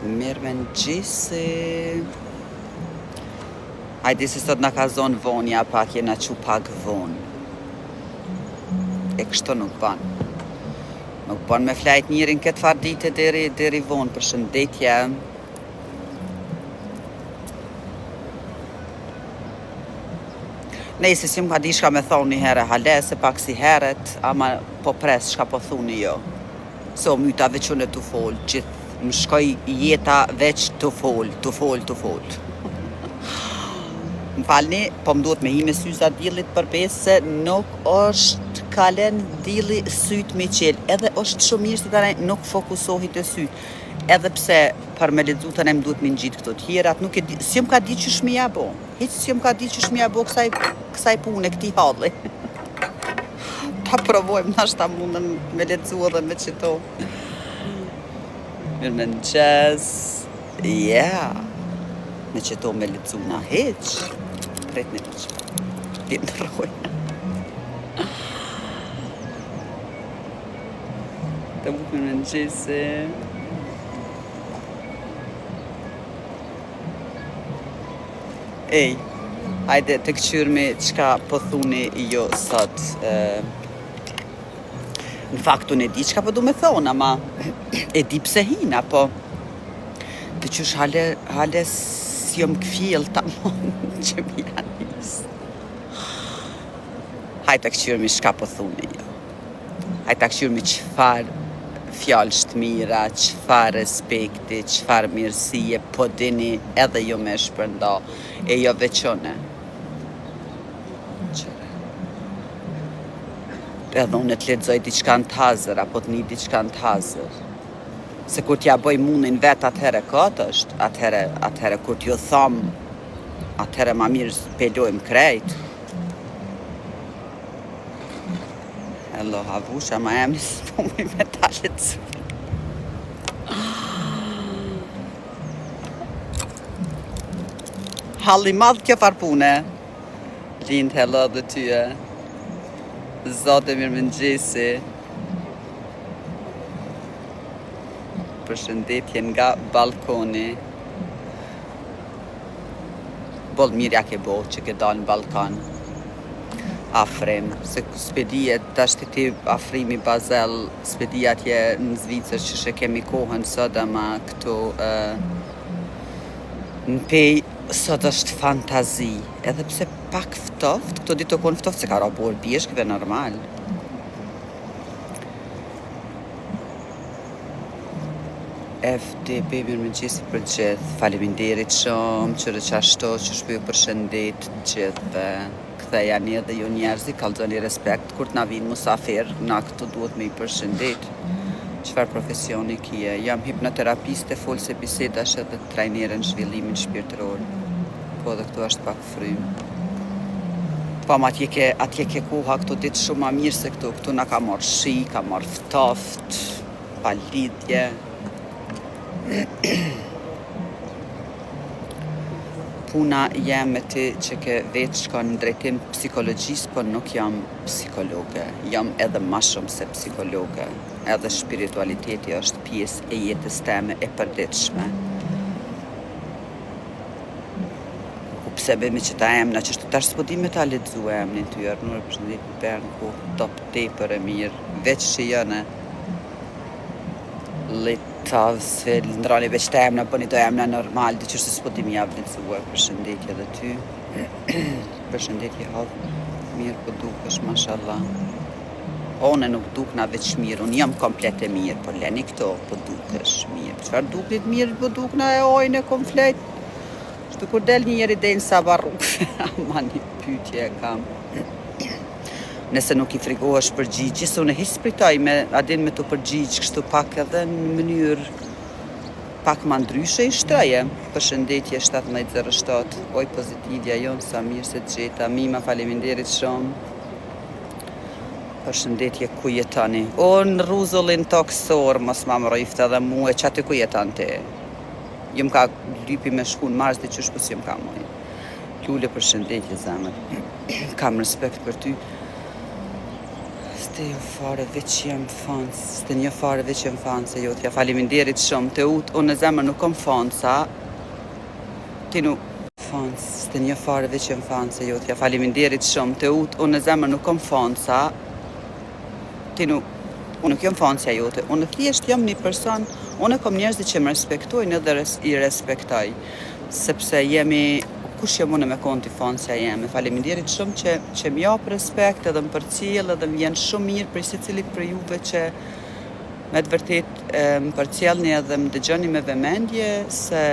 Mirëmëngjesi. Hajde se sot na ka zonë vonja, pak jena që pak vonë. E kështu nuk ban. Nuk ban me flajt njërin këtë farë dite deri vonë, për shëndetje. Nejse si më ka di shka me thonë një herë hale, se pak si heret, ama po pres shka po thuni jo. So myta vequne të folë, gjithë më shkoj jeta veç të folë. Më falni, po më duhet me hi me syza dillit për pesë, se nuk është kalen dilli syt me qelë. Edhe është shumë mirë se tani nuk fokusohi të syt. Edhe pse për me ledzu të ne më duhet me ngjitë këto tjerat, nuk e di, si më ka di që shmi ja bo. Hiq si më ka di që shmi ja bo kësaj pune, këti halli. Ta provojmë, nashta mundën me ledzu edhe me qëto. Mirëmëngjes. Me qëto me ledzu na heq. Pret një të që. Lindroj. Të buk mirëmëngjesi. Ej, hajde të këqyrmi qka po thuni jo sot. Në faktu në di qka po du me thonë, ama e di pse hina, po të qysh hale si jom këfjell ta mon që mi janis. Hajde të këqyrmi qka po thuni jo. Hajde të këqyrmi qfar fjallë shtmira, qfar respekti, qfar mirësie, po dini edhe jo me shpërnda, e jo veqone. Edhe unë të lexoj diçka në tazër, apo të një diçka në tazër. Se kur t'ja bëj mundin vetë atëhere këtë është, atëhere kur t'ju thamë, atëhere ma mirë pelojmë krejt. Hello, havusha, ma emni së pëmi me talit së. Halli madhë kjo farpune. Lind, hello dhe tyje. Zote mirëmëngjesi. Përshëndetje nga balkoni. Bol mirja ke bo që ke dalë në balkan. Afrim, se spedijet të ashtë ti afrimi bazel, spedijat je në Zvicër që shë kemi kohën sot, ama këtu në pej sot është fantazi, edhe pse pak ftoft, këto ditë të konë ftoft, se ka rabor bjeshkve normal. FDB mirëmëngjesi për gjithë, faleminderit shumë, që qashto që shpëju përshëndet gjithëve. Këtheja një dhe ju njerëzi, kalzoni respekt, kur t'na vinë musafir, na këtu duhet me i përshëndet. Qëfar profesioni kje? Jam hipnoterapiste, folse bisedash edhe trajnere në zhvillimin shpirtëror. Po dhe këtu është pak frymë. Po ma atje ke koha këtu ditë shumë ma mirë se këtu na ka marrë shi, ka marrë ftoft, pa lidhje. Puna jem me ti që ke vetë shkon në drejtim psikologjisë, po nuk jam psikologe. Jam edhe ma shumë se psikologe. Edhe spiritualiteti është pjesë e jetës teme e përditshme. Pse be me që ta emna, që shtu tash s'po di me ta ledzu emnin të jërë, nërë përshëndit në pernë ku top tepër e mirë, veç që jëne letavsve, ndrani veç ta emna, po një do emna normal, dhe që shtu s'po di mi javë ledzuar, përshëndetje dhe ty, përshëndetje havë, mirë po dukesh, mashallah. One nuk dukna veç mirë, unë jam komplet e mirë, po leni këto, po dukesh mirë. Qëfar duknit mirë, po dukna e ojnë e komplet. Shtu kur del njëri del sa barruk, ama një pytje e kam. Nëse nuk i frigohesh përgjigje, se unë hisë pritoj me adin me të përgjigjë, kështu pak edhe në mënyrë pak ma ndryshe i shtraje. Përshëndetje 1707, oj pozitivja jonë, sa mirë se të gjeta, mima faleminderit shumë. Përshëndetje ku jetani. O në ruzullin toksor, mos ma më rojfte edhe mu e që aty ku jetan te. Jëm ka lypi me shku në Mars dhe qësh pës jëm ka mojë. Lule përshëndetje zemër. Kam respekt për ty. Ste jo fare veç jam fans, ste një fare veç jam fans e jotja, faleminderit shumë, të utë, unë në zemër nuk kom fansa, ti nuk fans, ste një fare veç jam fans e jotja, faleminderit shumë, të utë, unë në zemër nuk kom fansa, ti nuk, unë nuk jam fansja jote, unë thjesht jam një person, unë kom njerëzit që më respektojnë edhe i respektoj, sepse jemi, kush jam unë me konti fansja jeme, faleminderit shumë që më jap respekt edhe më përcjell edhe më vjen shumë mirë për secili për juve që me të vërtet më përcjellni edhe më dëgjoni me vëmendje se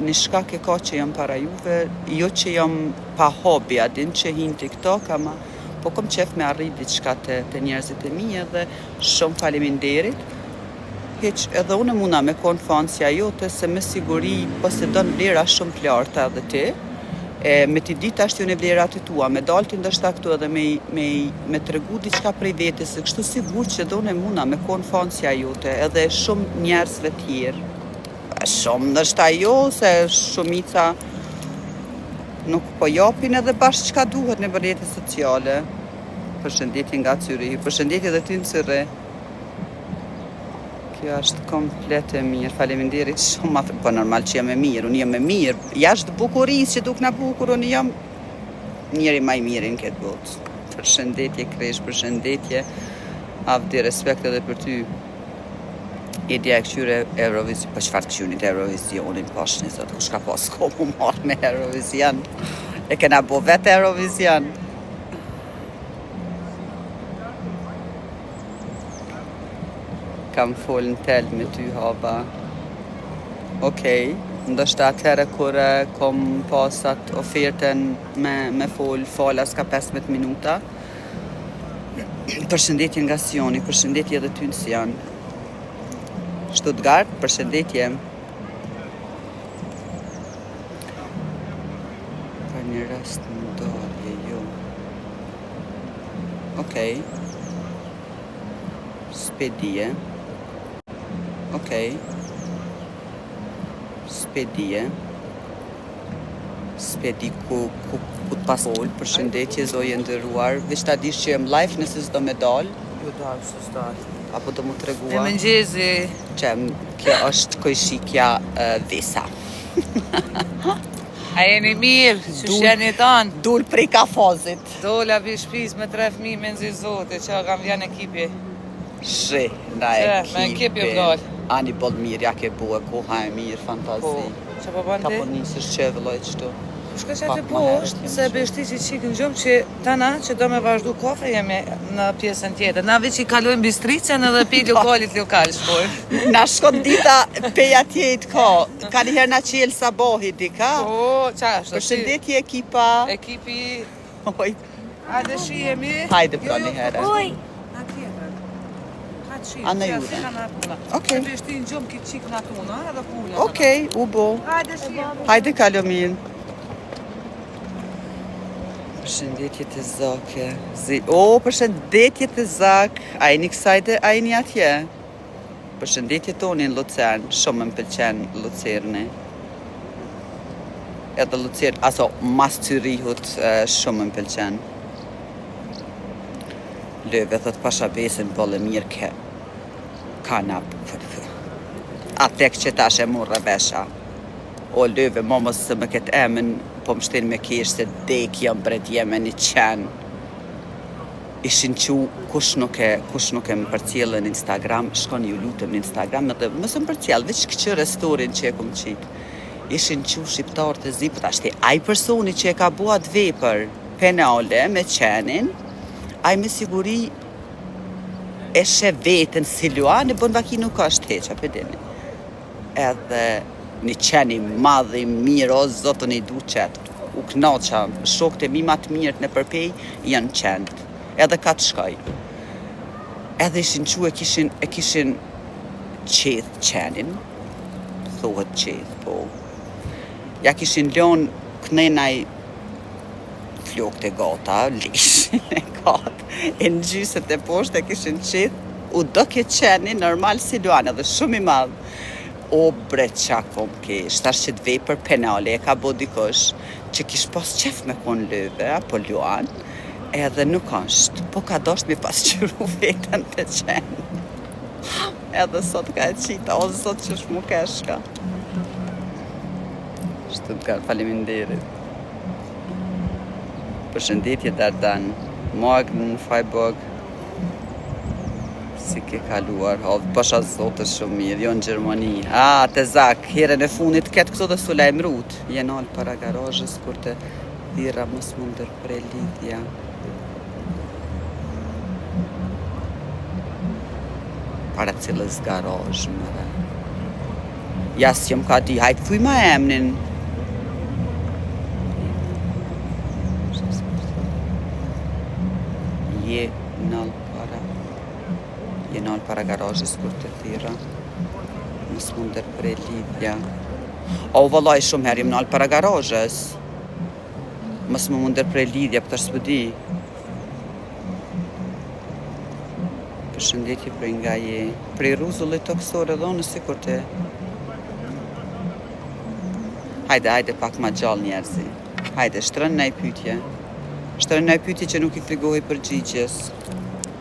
një shkak e ka që jam para juve, jo që jam pa hobi, a din që hin TikTok, ama po kom qef me arrit diçka të njerëzit e mi edhe shumë faleminderit. Heq edhe unë muna me kon fansja jote se me siguri posedon vlera shumë të larta edhe ti. Me t'i ditë ashtë në vlerat e tua, me dalti ndërshta këtu edhe me të regu diçka prej vetës, se kështu sigur që do në muna me kon fansja jote edhe shumë njerëzve tjerë. Shumë ndërshta jo, se shumica nuk po japin edhe bashkë qka duhet në rrjetet sociale. Përshëndetje nga Cyri, përshëndetje dhe ty në Cyri. Kjo është komplet e mirë, faleminderit shumë, po normal që jam e mirë, unë jam e mirë, jashtë bukurisë që duk në bukur, unë jam njeri maj mirin këtë botë. Përshëndetje Kresh, përshëndetje, avdi respekt edhe për ty. Idea e këqyre Eurovision, po qëfar të këqyunit Eurovisionin, pashni zot, kush ka pas ko mu marrë me Eurovision, e kena bo vetë Eurovision. Kam fol në tel me ty haba. Okej, ndoshta atëherë kur kom pasat oferten me fala s'ka 15 minuta. Përshëndetje nga Sioni, përshëndetje edhe ty në Sion. Stuttgart, përshëndetje. Për një rast në dalje, jo. Okej. Spedie. Okej. Spedi ku të pasol, përshëndetje zoje ndëruar, veç ta dish që jem live nëse s'do me dal. Jo dalë, së s'dalë. Apo do mu të regua. E mëngjezi. Që kjo është kojshikja Vesa. A jeni mirë, që shjeni tanë? Dul prej kafazit. Dola vi shpiz me 3 fëmijë me nxi zote, që kam vjen ekipi. Shi, na Që, me ekipi vdal. Ani bod mirë, ja ke bue, koha e mirë, fantazi. Që po Ka bandi? po njësër qevëlloj qëtu. Shka që Pak të më herët poshtë, jemi se shumë. beshti që qikë në gjumë që tana që do me vazhdu kafe jemi në pjesën tjetër. Na veç i kalojmë bistricën edhe pi lokalit lokal shkojmë. Na shkot dita peja tjetë ka njëherë na qelë sabohi dika. Po, qashtë. Përshëndetje ekipa. Ekipi, Oj, hajde shihemi. Hajde pra një herë. Oj! Na tjetër. Hajde shihemi. A në juve. Okej. Se beshti në gjumë këtë qikë në atuna edhe puna. Okej, u bo. Hajde shihemi. Hajde kalomin. Përshëndetje të Zake. O, përshëndetje të Zak. A jeni kësajde, a jeni atje? Përshëndetje toni në Lucern. Shumë më pëlqen Lucerni. Edhe Lucern, aso mas Cyrihut shumë më pëlqen. Löve thot pasha besin bolle mirë ke. Ka na atek që tash e murë vesha. O Löve, momos se më këtë emën, po më shtin me kesh se dek jam bret jeme një qenë. Ishin që kush nuk e më përcjellë në Instagram, shkoni ju lutëm në Instagram, edhe mësë më përcjellë, veç këqyre storin që e kom qitë. Ishin që shqiptarë të zipët, ashti aj personi që e ka buat vepër penale me qenin, aj me siguri e she vetën si luan, e bon vaki nuk është heqa, përdeni. Edhe një qeni madhi, mirë, o zotën i du qetë, u knaqa, shokët e mi ma të mirët në përpej, janë qendë, edhe ka të shkaj. Edhe ishin që e kishin qedh qenin, thuhet qedh, po. Ja kishin lon kënenaj flokët e gata, lishin e gatë, e në gjysët e poshtë e kishin qedh, u do ke qeni normal si luan, edhe shumë i madhë. O bre qa kom kesh, tash që të vepër penale e ka bo dikosh që kish pas qef me kon Löve, apo Luan, Edhe nuk është, po ka dosht me pasqyru vetën të qenë. Edhe sot ka e qita, o zot që shmu keshka. Stuttgart, faleminderit. Përshëndetje Dardan, Magnë, Freiburg. Si ke kaluar, pasha zotë shumë mirë, jo në Gjermani. Te Zak, herën e funit ketë këto dhe su lajmrut. Jenal para garajës, kur të thira mos më ndërpre lidhja. Para cilës garajë, mëre. Jas që më ka di, hajtë fuj ma emnin. Jenal para garajës kur të thira. Mos më ndërpre lidhja. O, vëllaj shumë herë, jem nalë para garajës. Mos më ndërpre lidhja, për të shpëdi. Përshëndetje për nga je. Prej ruzullit toksore dhe nëse kur të... Hajde, pak ma gjallë njerëzi. Hajde, shtrën në i pytje. Shtrën në i pytje që nuk i frigohi përgjigjes.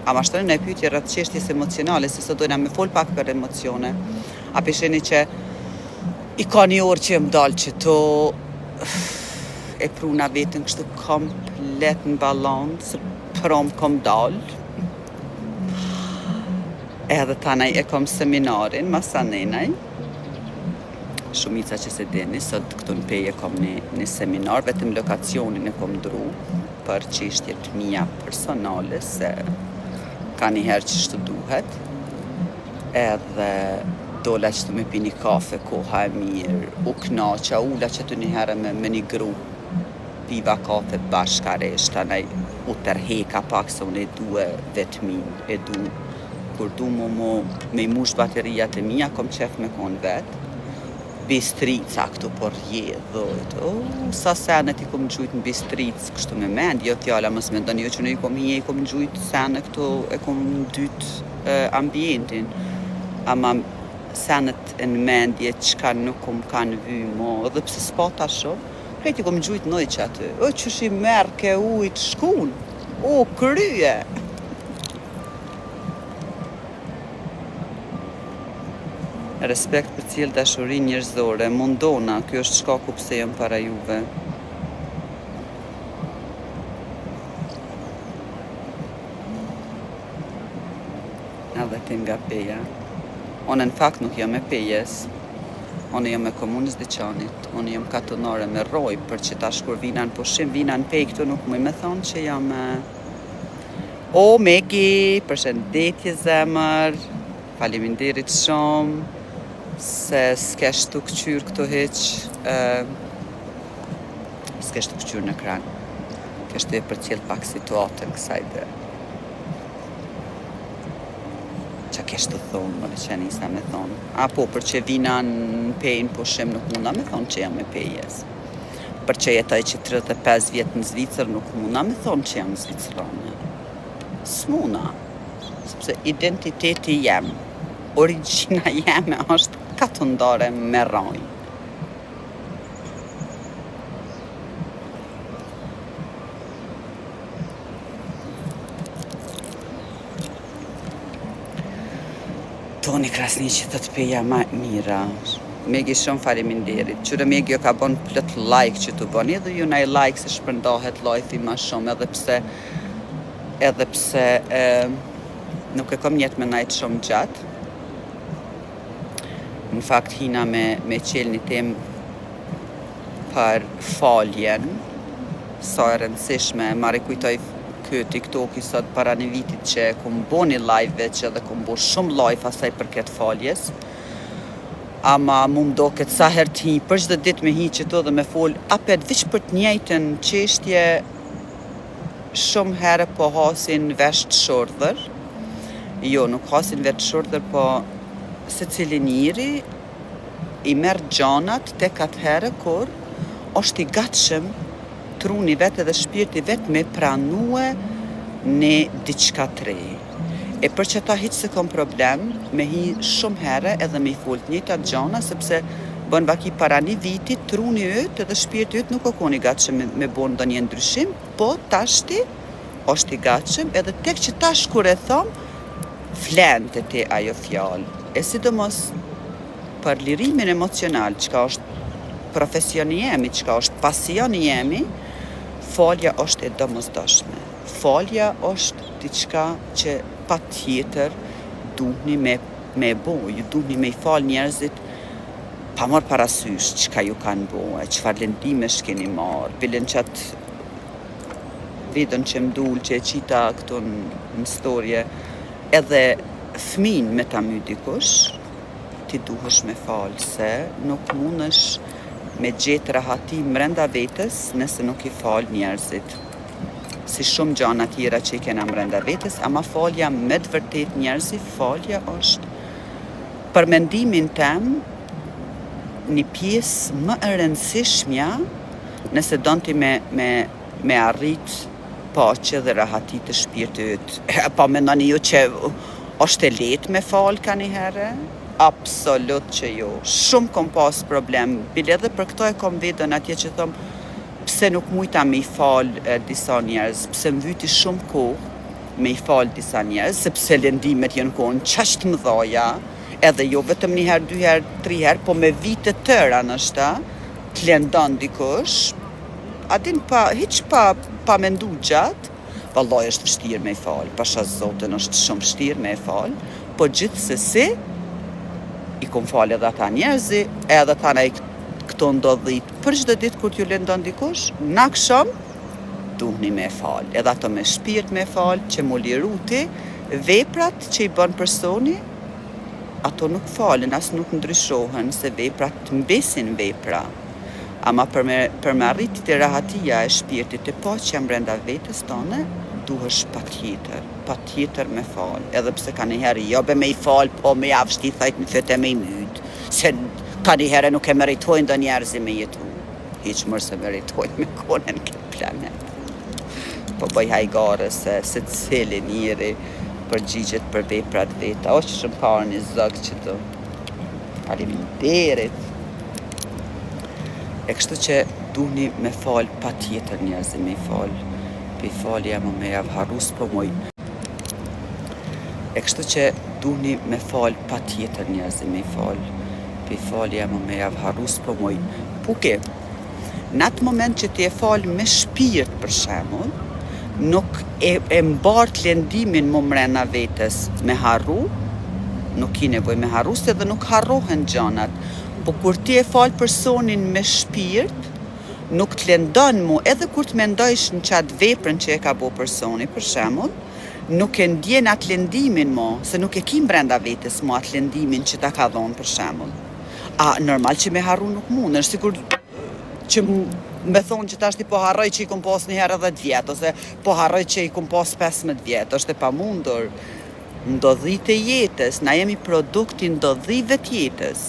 Ama shtrën në i pytje rrët qeshtjes emocionale, se së dojna me fol pak për emocione. A pisheni që i ka një orë që më dalë që to e pruna vetën kështu komplet në balon, se prom kom dalë. Edhe tanaj e kom seminarin, masanenaj. Shumica që se dini, sot këtu në peje kom një seminar, vetëm lokacionin e kom dru për qeshtjet mija personale, se ka një herë që shtu duhet. Edhe dola që të me pi një kafe, koha e mirë, u knaqa, ula që të një herë me një grup, piva kafe bashkaresht, tanaj u tërheka pak se unë e du e vetëmin, e du, kur du me i mush baterijat e mija, kom qef me konë vetë. Bistrica këtu por rjedhojt, sa senet i kom gjujt në bistric, kështu me mend, jo fjalla mos me ndoni, jo që në i kom hije, i kom gjujt senet këtu, e kom dyt ambientin, ama senet në mendje, qka nuk kom kanë vy mo, edhe pse s'pata shumë, krejt i kom gjujt noj që aty, që shi merë ke ujt shkun, krye. Respekt për cilë dashuri njerëzore, mundona, kjo është shkaku pse jam para juve. Edhe ti nga peja. One në fakt nuk jam e pejes. One jam e komunës Deçanit. One jam katonare me roj, për që ta shkur vina në pushim, vina në pej këtu nuk muj me thonë që jam... O, Megi, përshëndetje zemër, faleminderit shumë. Se s'kesh të këqyr këto heq, s'kesh të këqyr në kran. Kesh të e për cilë pak situatën kësaj dhe. Qa kesh të thonë, më që njësa me thonë. Apo për që vina në pejnë pushim nuk munda me thonë që jam e pejes. Për që jetoj që 35 vjetë në Zvicër nuk munda me thonë që jam Zvicrane. S'muna, sepse identiteti jem, origjina jeme është katundare me raj. Toni Krasni që të të peja ma mira. Megi shumë faleminderit. Qyre Megi jo ka bon plët like që të bon. Edhe ju naj like se shpërndohet lajthi ma shumë. Edhe pse nuk e kom njetë me najtë shumë gjatë. Në fakt hina me qelë një temë për faljen, sa e rëndësishme, marrë kujtoj këtë TikTok-i sot para një vitit që kom bo një live që edhe kom bo shumë live asaj për këtë faljes. Ama mu mdo këtë sa herë të hi, për çdo ditë me hi që të dhe me fol, apet vish për të njëjtën qeshtje shumë herë po hasin vesh të shordhër. Jo, nuk hasin vesh të shordhër, po se cili njëri i merë gjanat tek atëherë kur është i gatshëm truni vetë dhe shpirti vetë me pranue në diçka të re. E për që ta hiqë se kom problem me hi shumë herë edhe me i folët njëta gjana, sepse bën vaki para një viti, truni ytë edhe shpirti ytë nuk o koni gatshëm me bon dhe një ndryshim, po tashti është i gatshëm, edhe tek që tash kur e thom, flen të ti ajo fjalë. E sidomos për lirimin emocional, çka është profesioni jemi, çka është pasioni jemi, falja është e domosdoshme. Falja është diçka që patjetër duhni me bo, ju duhni me I fal njerëzit pa marrë parasysh çka ju kanë bo, çfarë lëndimesh keni marrë, bilen qatë videon që m'dul që e qita këtu në storje, edhe fëmin me ta my dikush, ti duhesh me falë, se nuk mundesh me gjetë rahati mrenda vetës nëse nuk I fal njerëzit. Si shumë gjana tjera që I kena mrenda vetës, ama falja me të vërtet njerëzit, falja është për mendimin tem një pjesë më e rëndësishmja nëse don ti me arrit paqe dhe rahati të shpirtit. Po mendoni ju që është e lehtë me fal kanihere? Absolut që jo. Shumë kom pas problem. Bile edhe për këto e kom vedën atje që thom pse nuk mujta me I fal disa njerëz, pse m'vyti shumë kohë me I fal disa njerëz, sepse lëndimet janë konë qashtë mëdhaja, edhe jo vetëm një herë, 2 herë, 3 herë, po me vite tëra nështë, të lëndon dikush, adin hiq pa mendu gjatë, vallaj është vështirë me I fal, pasha Zotën është shumë vështirë me I fal, po gjithsesi I kom fal edhe ata njerëzi, edhe ata na këto ndodhit për çdo ditë kur t'ju lëndon dikush, na akşam duhni me fal, edhe ato me shpirt me fal, që mu liruti, veprat që I bën personi, ato nuk falen, as nuk ndryshohen, se veprat mbesin vepra. Ama për me arritit e rahatia e shpirtit e paqja brenda vetës tone, duhesh patjetër me fal. Edhe pse ka një herë, jo be me I fal, po me javështi thajt në fete me I myt, se ka një herë nuk e meritojnë do njerëzi me jetu. Hiq mërë se meritojnë me kone në këtë planet. Po bëj hajgare se cili njëri përgjigjet për veprat veta. O që shumë parë një zëgë që të faleminderit. E kështu që duhni me fal patjetër njerëzi me I fal. Pe I falja më me javë harus po moj. E kështu që duhni me fal patjetër njerëzi me I fal. Pe I falja më me javë harus po moj. Puke, në atë moment që ti e fal me shpirt për shembull, nuk e mbart lëndimin më mrena vetës me harru, nuk I nevoj me harru, se dhe nuk harrohen gjanat. Po kur ti e fal personin me shpirt, nuk të lëndon mu, edhe kur të mendojsh në qatë veprën që e ka bo personi, për shembull, nuk e ndjen atë lëndimin mo, se nuk e kim brenda vetës mo atë lëndimin që ta ka dhonë, për shembull. A, normal që me harru nuk mund, është sikur që me thonë që tashti po harroj që I kom pas një herë 10 vjetë, ose po harroj që I kom pas 15 vjetë, është e pamundur. Ndodhit e jetës, na jemi produkti ndodhive të jetës.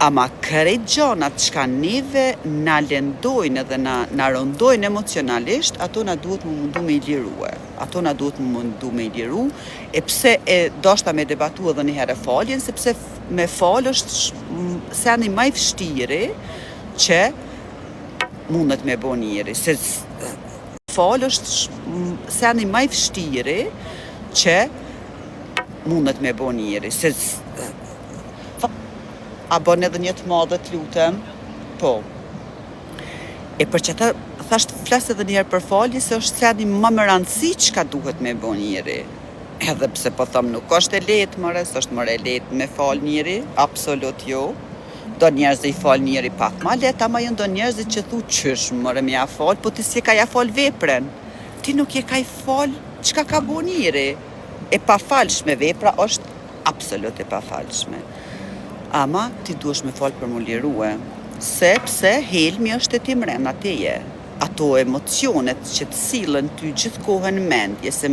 Ama krejt gjonat që ka neve na lëndojnë edhe na rëndojnë emocionalisht, ato na duhet më mundu me I lirue. Ato na duhet më mundu me I liru, e pse e doshta me debatu edhe një herë faljen, sepse me fal është seni maj vështiri që mundet me bo njeri. Se fal është seni maj vështiri që mundet me bo njeri. Se a bon edhe një të madhe të lutem? Po. E për që ta thasht flasë edhe njerë për falje, se është seni më më rëndësi që ka duhet me bo njeri. Edhe pse po thëmë nuk është e letë mëre, së është mëre e letë me fal njeri, absolut jo. Do njerëzit I fal njeri pak ma letë, ama jënë do njerëzit që thu qysh mëre me ja fal, po ti si ka ja fal vepren. Ti nuk je ka I fal qka ka bo njeri. E pa falshme vepra është absolut e pa falshme. Ama ti duhesh me fal për mu lirue, sepse helmi është e ti mrena teje. Ato emocionet që të silën ty gjithë kohën mendje, se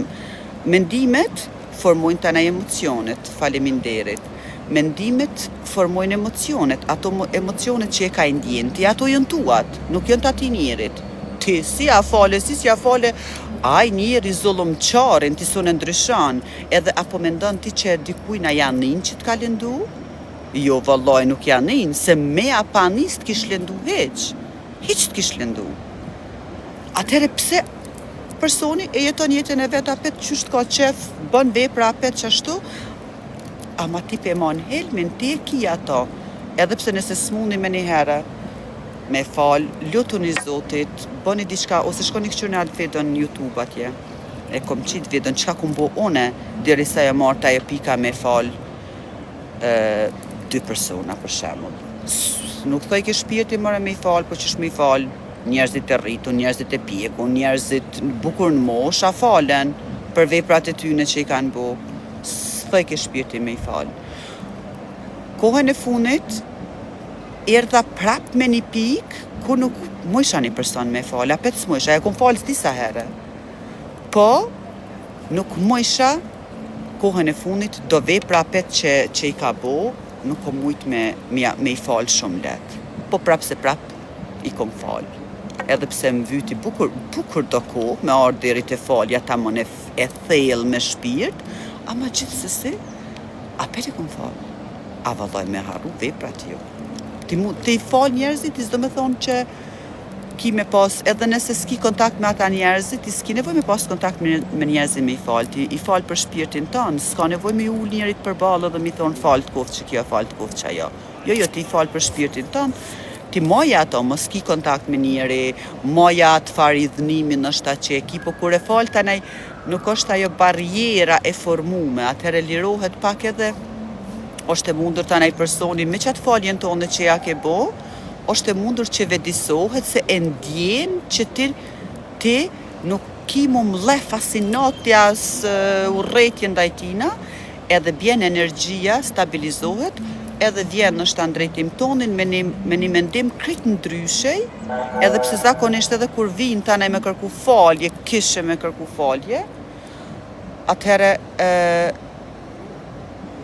mendimet formojnë të na emocionet, faleminderit. Mendimet formojnë emocionet, ato emocionet që e ka I ndjenë, ti ato jënë tuat, nuk jënë të ati njerit. Ti si a fale, si a fale, aj njeri zullumqarin, ti sonë ndryshan, edhe apo mendon ti që dikujna janë nin që t'ka lëndu? Jo, vallaj nuk janë nin, se me a pa nis t'kish lëndu heq t'kish lëndu. Atere pse personi e jeton jetën e vet apet qysht ka qef, bën vepra apet qashtu, ama ti pe man helmin, ti e ki ato. Edhe pse nëse s'mundi me një herë, me fal, lutuni Zotit, bëni diçka, ose shkoni këqyr në atë videon në YouTube atje. E kom qitë videon, qka kum bo une, derisa e marta e pika me fal 2 persona, për shemull. Nuk thoj ke shpirti mëre me i fal, po qësh me i fal, njerëzit e rritu, njerëzit e pjeku, njerëzit bukur në mosh, a falen për veprat e tyne që i kanë bo. S'thoj ke shpirti me i fal. Kohën e funit, erdha prap me një pik, ku nuk mojsha një person me fal, apet s'mojsha, e kom falës disa herë. Po, nuk mojsha kohën e funit, do vepra apet që i ka bo, nuk kom mujt me i fal shumë let. Po prap se prap, i kom fal. Edhe pse më vyti bukur do kohë, me ardhë deri te falja ta mon e thellë me shpirt, ama gjithsesi, apet i kom fal. A vallaj me harru veprat jo. Ti fal njerëzit, ti s'do me thonë që ki me pas, edhe nëse s'ki kontakt me ata njerëzit, ti s'ki nevoj me pas kontakt me njerëzit me i fal, ti i fal për shpirtin tonë, s'ka nevoj me ullë njerit për balë dhe mi thonë fal të koftë që kjo, fal të koftë që ajo. Jo, ti i fal për shpirtin tonë, ti moja ato, mos ki kontakt me njeri, moja atë fari dhënimin është ta që e ki, po kur e fal tanaj, nuk është ajo barjera e formume, atëherë lirohet pak edhe, është e mundur tanaj personi me qatë faljen tonë që ja ke bo, është e mundur që vedisohet se e ndjen që ti nuk ki mu mle fascinatja urrejtje ndaj tina, edhe bjen energjia, stabilizohet, edhe vjen në shtan drejtim tonin me një mendim krejt ndryshej, edhe pse zakonisht edhe kur vinë tanaj me kërku falje, kishe me kërku falje, atëhere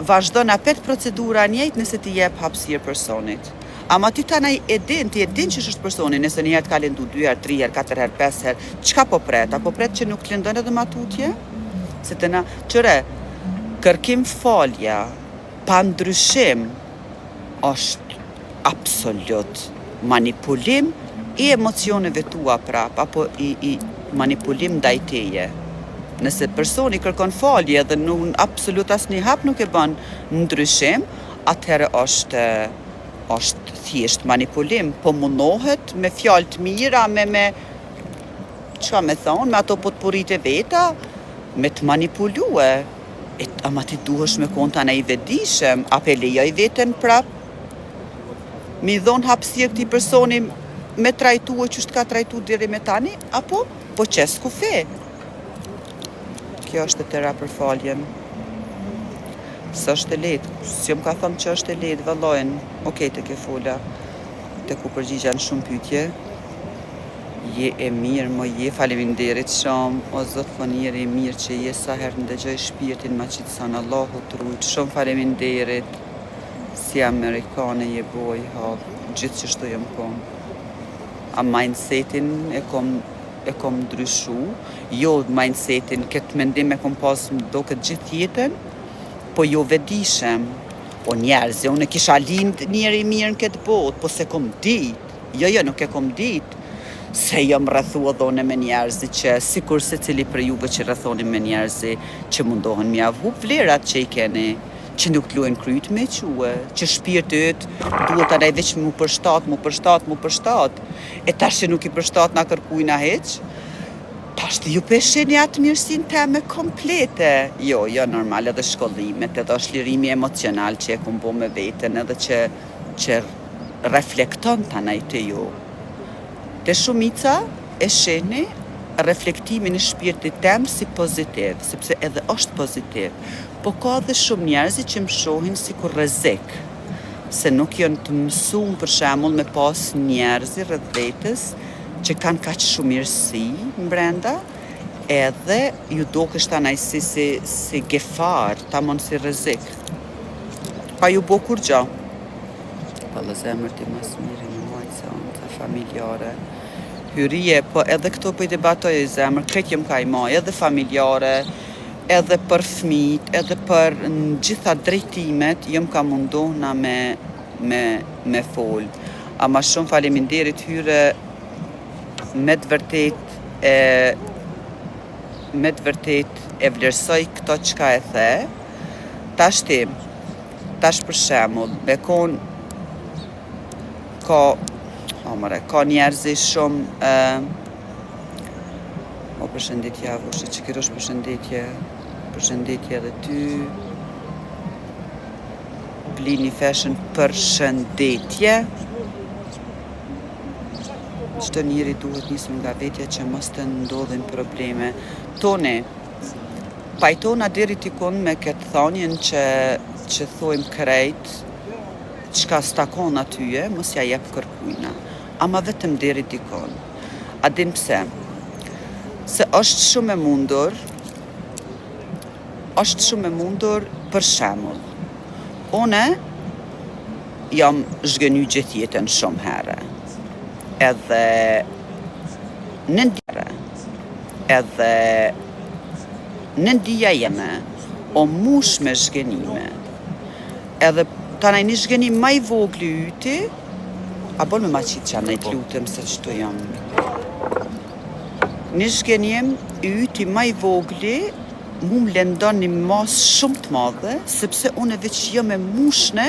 vazhdon apet procedura njejt nëse ti jep hapësirë personit. Ama ti tanaj ti e din që është personi, nëse një herë t'ka lëndu 2 herë, 3 herë, 4 herë, 5 herë, qka po pret? Apo pret që nuk lëndon edhe matutje? Se të na, qëre, kërkim falja, pa ndryshim, është absolut manipulim i emocioneve tua prap, apo i manipulim ndaj teje. Nëse personi kërkon falje dhe nuk absolut asnjë hap nuk e bën ndryshim, atëherë është thjesht manipulim, po mundohet me fjalë të mira, çka me thonë, me ato potpurit e veta, me të manipulue. Ama ti duhesh me konta në i vedishëm, ape lejoj veten prap, mi dhonë hapësirë këtij personi me trajtu e qështë ka trajtu deri me tani, apo po qes ku fe. Kjo është e tëra për faljen. Së është e letë, si më ka thëmë që është e letë, vëllojnë, okej të ke fola, të ku përgjigja në shumë pytje, je e mirë, mo je, faleminderit shumë, o zotë fonjeri e mirë që je sa herë ndëgjoj shpirtin ma qitë sanë, Allahu të rujtë, shumë faleminderit, si Amerikane je boj, gjithë që shtu jem kom. A mindsetin e kom ndryshu, jo mindsetin, këtë mendim e kom pas më do këtë gjithë jetën, po jo vedishem, po njerëzë, unë e kisha lind njeri mirë në këtë botë, po se kom dit, jo, nuk e kom dit, se jam rrethua dhone me njerëzi që, sikur se cili për juve që rrethoni me njerëzi, që mundohen mi avhu vlerat që i keni, që nuk luen kryt me quë, që shpirtit duhet anaj veç mu përshtat, e tash që nuk i përshtat na kërkujna heq, tash ju peshen atë mirësin teme komplete. Jo, normal, edhe shkollimet, edhe është lirimi emocional që e kumbo me veten, edhe që reflekton të anaj të ju. Te shumica e sheni reflektimin e shpirtit tem si pozitiv, sepse edhe është pozitiv, po ka dhe shumë njerëzi që më shohin si kur rrezik, se nuk janë të mësuar për shembull me pas njerëzi rreth vetes që kanë kaq shumë mirësi brenda, edhe ju dokësht anaj si gefar, tamon si rrezik. Pa ju bo kur gjo. Pa dhe zemër ti mas mirë në majtë se familjare. Hyrije, po edhe këto po i debatoj e zemër, këtë jem ka i maj, edhe familjare, edhe për fmit, edhe për në gjitha drejtimet, jem ka mundohna me fol. Ama shumë faleminderit hyre me të vërtet me të vërtet e vlerësoj këto çka e the. Tash për shembull, me kon ka njerëzi shumë përshëndetje avushe që kirosh përshëndetje edhe ty. Blini Fashion përshëndetje. Çdo njeri duhet nisur nga vetja që mos të ndodhin probleme. Tone, pajtona deri tikun me këtë thonjen që thojmë krejt, çka stakon atyje, mos ja jep kërkujna. Ama vetëm deri tikun. A din pse? Se është shumë e mundur për shembull. Une jam zhgëny gjithë jetën shumë herë. Edhe në ndija jeme o mush me zhgënime. Edhe tanaj një zhgënim ma i vogli yti, a bon me ma qitë që anë i të lutëm se qëto jam. Një zhgënim yti ma i vogli mu më lëndon një mas shumë të madhe, sepse unë veç jam e mushne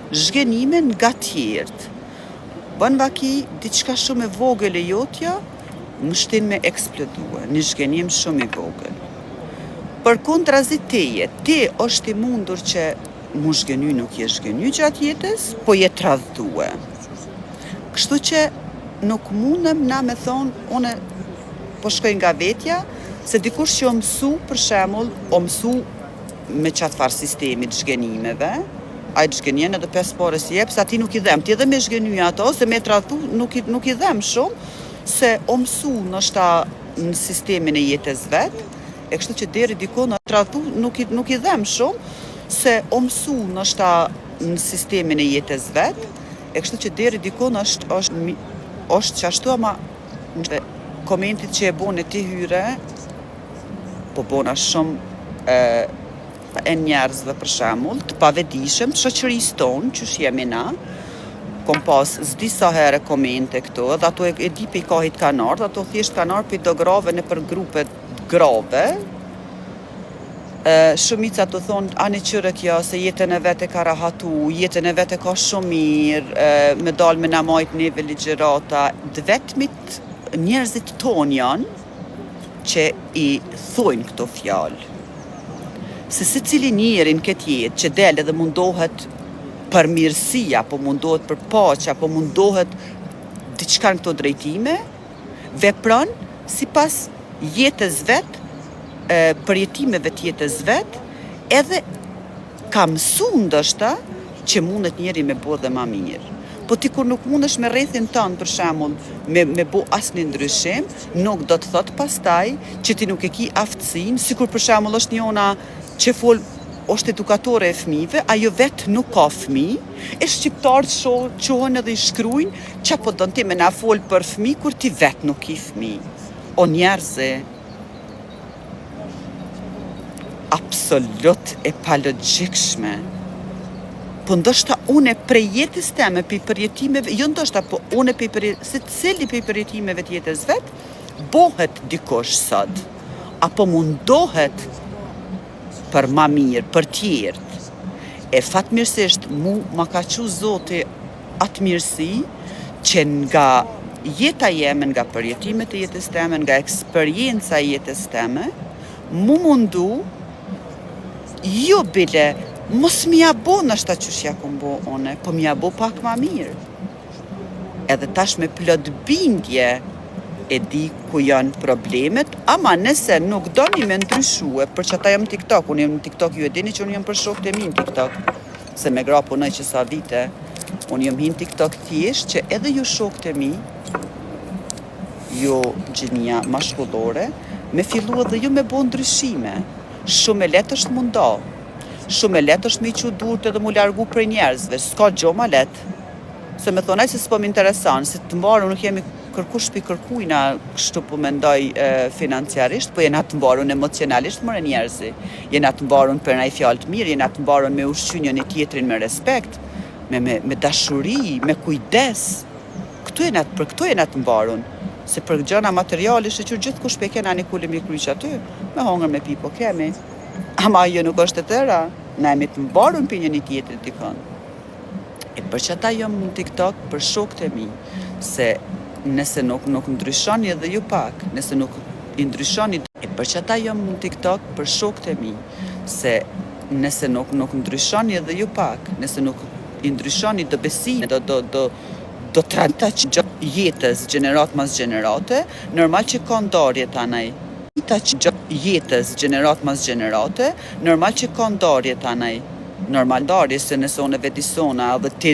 zhgënime nga tjertë. Bën vaki, diçka shumë e vogël e jotja, më shtin me eksplodue, një zhgënim shumë i vogël. Për kontrazi teje, ti është i mundur që mu zhgëny nuk je zhgëny gjatë jetës, po je tradhtue. Kështu që nuk mundem na me thonë, une po shkoj nga vetja, se dikush që o mësu, për shemull, o mësu me qatë farë sistemit zhgënimeve, a i zhgënjen edhe 5 pare si jep, se ati nuk i dhem, ti edhe me zhgënyu ato, se me tradhtu nuk i dhem shumë, se o mësu nështë në sistemin e jetës vetë, e kështu që deri diko në tradhtu nuk i dhem shumë, se o mësu nështë në sistemin e jetës vetë, e kështu që deri diko në është qashtu, ama në komentit që e bone ti hyre, po bona shumë e njerëzve për shemull, të pavedishëm, të shoqërisë tonë, që jemi na, kom pas zdi sa herë komente këto, dhe ato e di pe i kahit kanar, dhe ato thjesht kanar pe i do grave në për grupet grave. Shumica të thonë, ani qërë kjo, se jetën e vete ka rahatu, jetën e vete ka shumë mirë, me dalë me namajt neve ligjerata, dhe vetmit njerëzit tonë janë, që i thojnë këto fjalë. Se cili njeri në këtë jetë që del edhe mundohet për mirësia, po mundohet për paqja, po mundohet diçka në këto drejtime, vepron sipas jetës vet, përjetimeve të jetës vet, edhe ka mësu ndoshta që mundet njeri me bo dhe ma mirë. Po ti kur nuk mundesh me rrethin tënë, për shembull, me bo asnjë ndryshim, nuk do të thot pastaj që ti nuk e ki aftësinë, sikur për shembull është njona që është edukatore e fëmijëve, ajo vetë nuk ka fëmijë, e shqiptarët qohen edhe i shkrujnë që po don ti me na fol për fëmijë kur ti vetë nuk i fëmijë. O njerëze, absolut e palogjikshme. Po ndoshta une prej jetës teme, për përjetimeve, jo ndoshta, po une se cili për përjetimeve të jetës vetë, bohet dikosh sot, apo mundohet për ma mirë, për tjertë. E fatmirësisht, mu ma ka qu Zoti atë mirësi, që nga jeta jeme, nga përjetimet e jetës teme, nga eksperienca e jetës teme, mu mundu, jo bile, mos m'ja bo nështë ta qëshja kom bo one, po m'ja bo pak ma mirë. Edhe tash me plot bindje e di ku janë problemet, ama nëse nuk doni me ndryshue, për që ata jam TikTok, unë jam në TikTok, ju e dini që unë jam për shokët e mi në TikTok, se me gra punoj që sa vite, unë jam hinë TikTok thjesht që edhe ju shokët e mi, ju gjinia mashkullore, me fillu edhe ju me bo ndryshime. Shumë e letë është mundo. Shumë e letë është me i që durët edhe mu largu prej njerëzve, s'ka gjo ma letë. Se me thonaj se s'po m'interesan, se të mbaru nuk jemi kërkush për kërkujna, kështu po mendoj financiarisht, po jena të mbarun emocionalisht mëre njerëzi. Jena të mbarun për naj fjallë të mirë, jena të mbarun me ushqynjën e tjetrin me respekt, me dashuri, me kujdes. Për këtu jena të mbarun. Se për gjëna materiale, shëqyr gjithë kush pe kena një kullim i kryq aty, me hongër me pi po kemi. Ama jo nuk është të tëra, na jemi të mbarun për një tjetrit dikon. E për që ata jam në TikTok për shokët e mi, se nëse nuk ndryshoni edhe ju pak, nëse nuk i ndryshoni, e për që ata jam në TikTok për shokët e mi, se nëse nuk ndryshoni edhe ju pak, nëse nuk i ndryshoni do besim, do tranta që jetës gjenerat mas gjenerate, normal që ka ndarje tanaj. Jetës gjenerat mas gjenerate, normal që ka ndarje tanaj. Normal ndarje se nëse unë vetisona dhe ti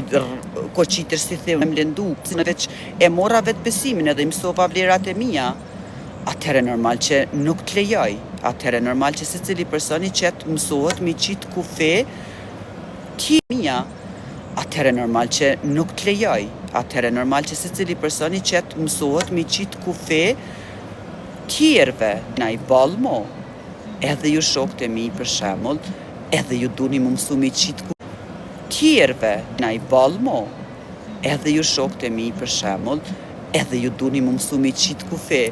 koqitër si theu e mlendu, si në veç e mora vetë besimin edhe imsova vlerat e mija, atëre normal që nuk të lejoj, atëre normal që se cili personi qëtë mësohet mi qitë kufe ti mija, atëre normal që nuk të lejoj, atëre normal që se cili personi qëtë mësohet mi qitë kufe tjerve, na i balmo, edhe ju shokët e mi për shemull, edhe ju duni më mësu mi qitë kufe tjerve, na i balmo, edhe ju shokët e mi për shemull, edhe ju duni më mësu mi qitë kufe,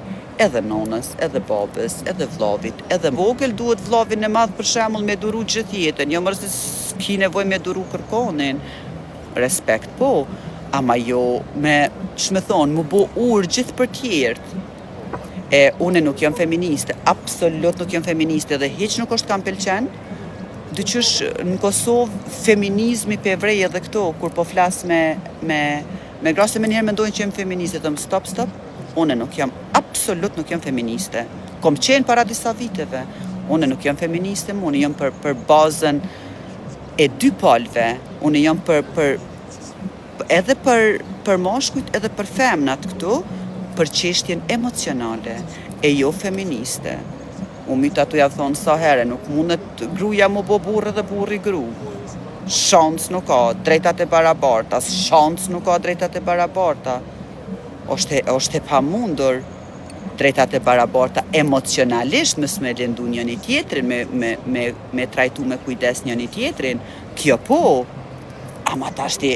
edhe nonës, edhe babës, edhe vllavit, edhe vogël duhet vllavin e madh për shemull me duru gjithë jetën, jo mërë se s'ki nevoj me duru kërkonin, respekt po, ama jo me, që me thonë, më bo urë gjithë për tjertë. E une nuk jam feministe, absolut nuk jam feministe dhe hiq nuk është kam pëlqen. Dyqysh në Kosovë feminizmi pe vrej edhe këto, kur po flas me gra se me njerë mendojnë që jem feministe, thëmë stop, une nuk jam, absolut nuk jam feministe. Kom qenë para disa viteve, une nuk jam feministe, une jam për bazën e dy palve, une jam edhe për mashkujt edhe për femnat këtu, për qeshtjen emocionale, e jo feministe. U mytë atu ja thonë sa here, nuk mundet gruja mu bo burë dhe burri gru. Shans nuk ka, drejtat e barabarta, shans nuk ka drejtat e barabarta. Oshte pa mundur drejtat e barabarta emocionalisht mësë me lëndu njëni tjetrin, me trajtu me kujdes njëni tjetrin. Kjo po, ama ta shti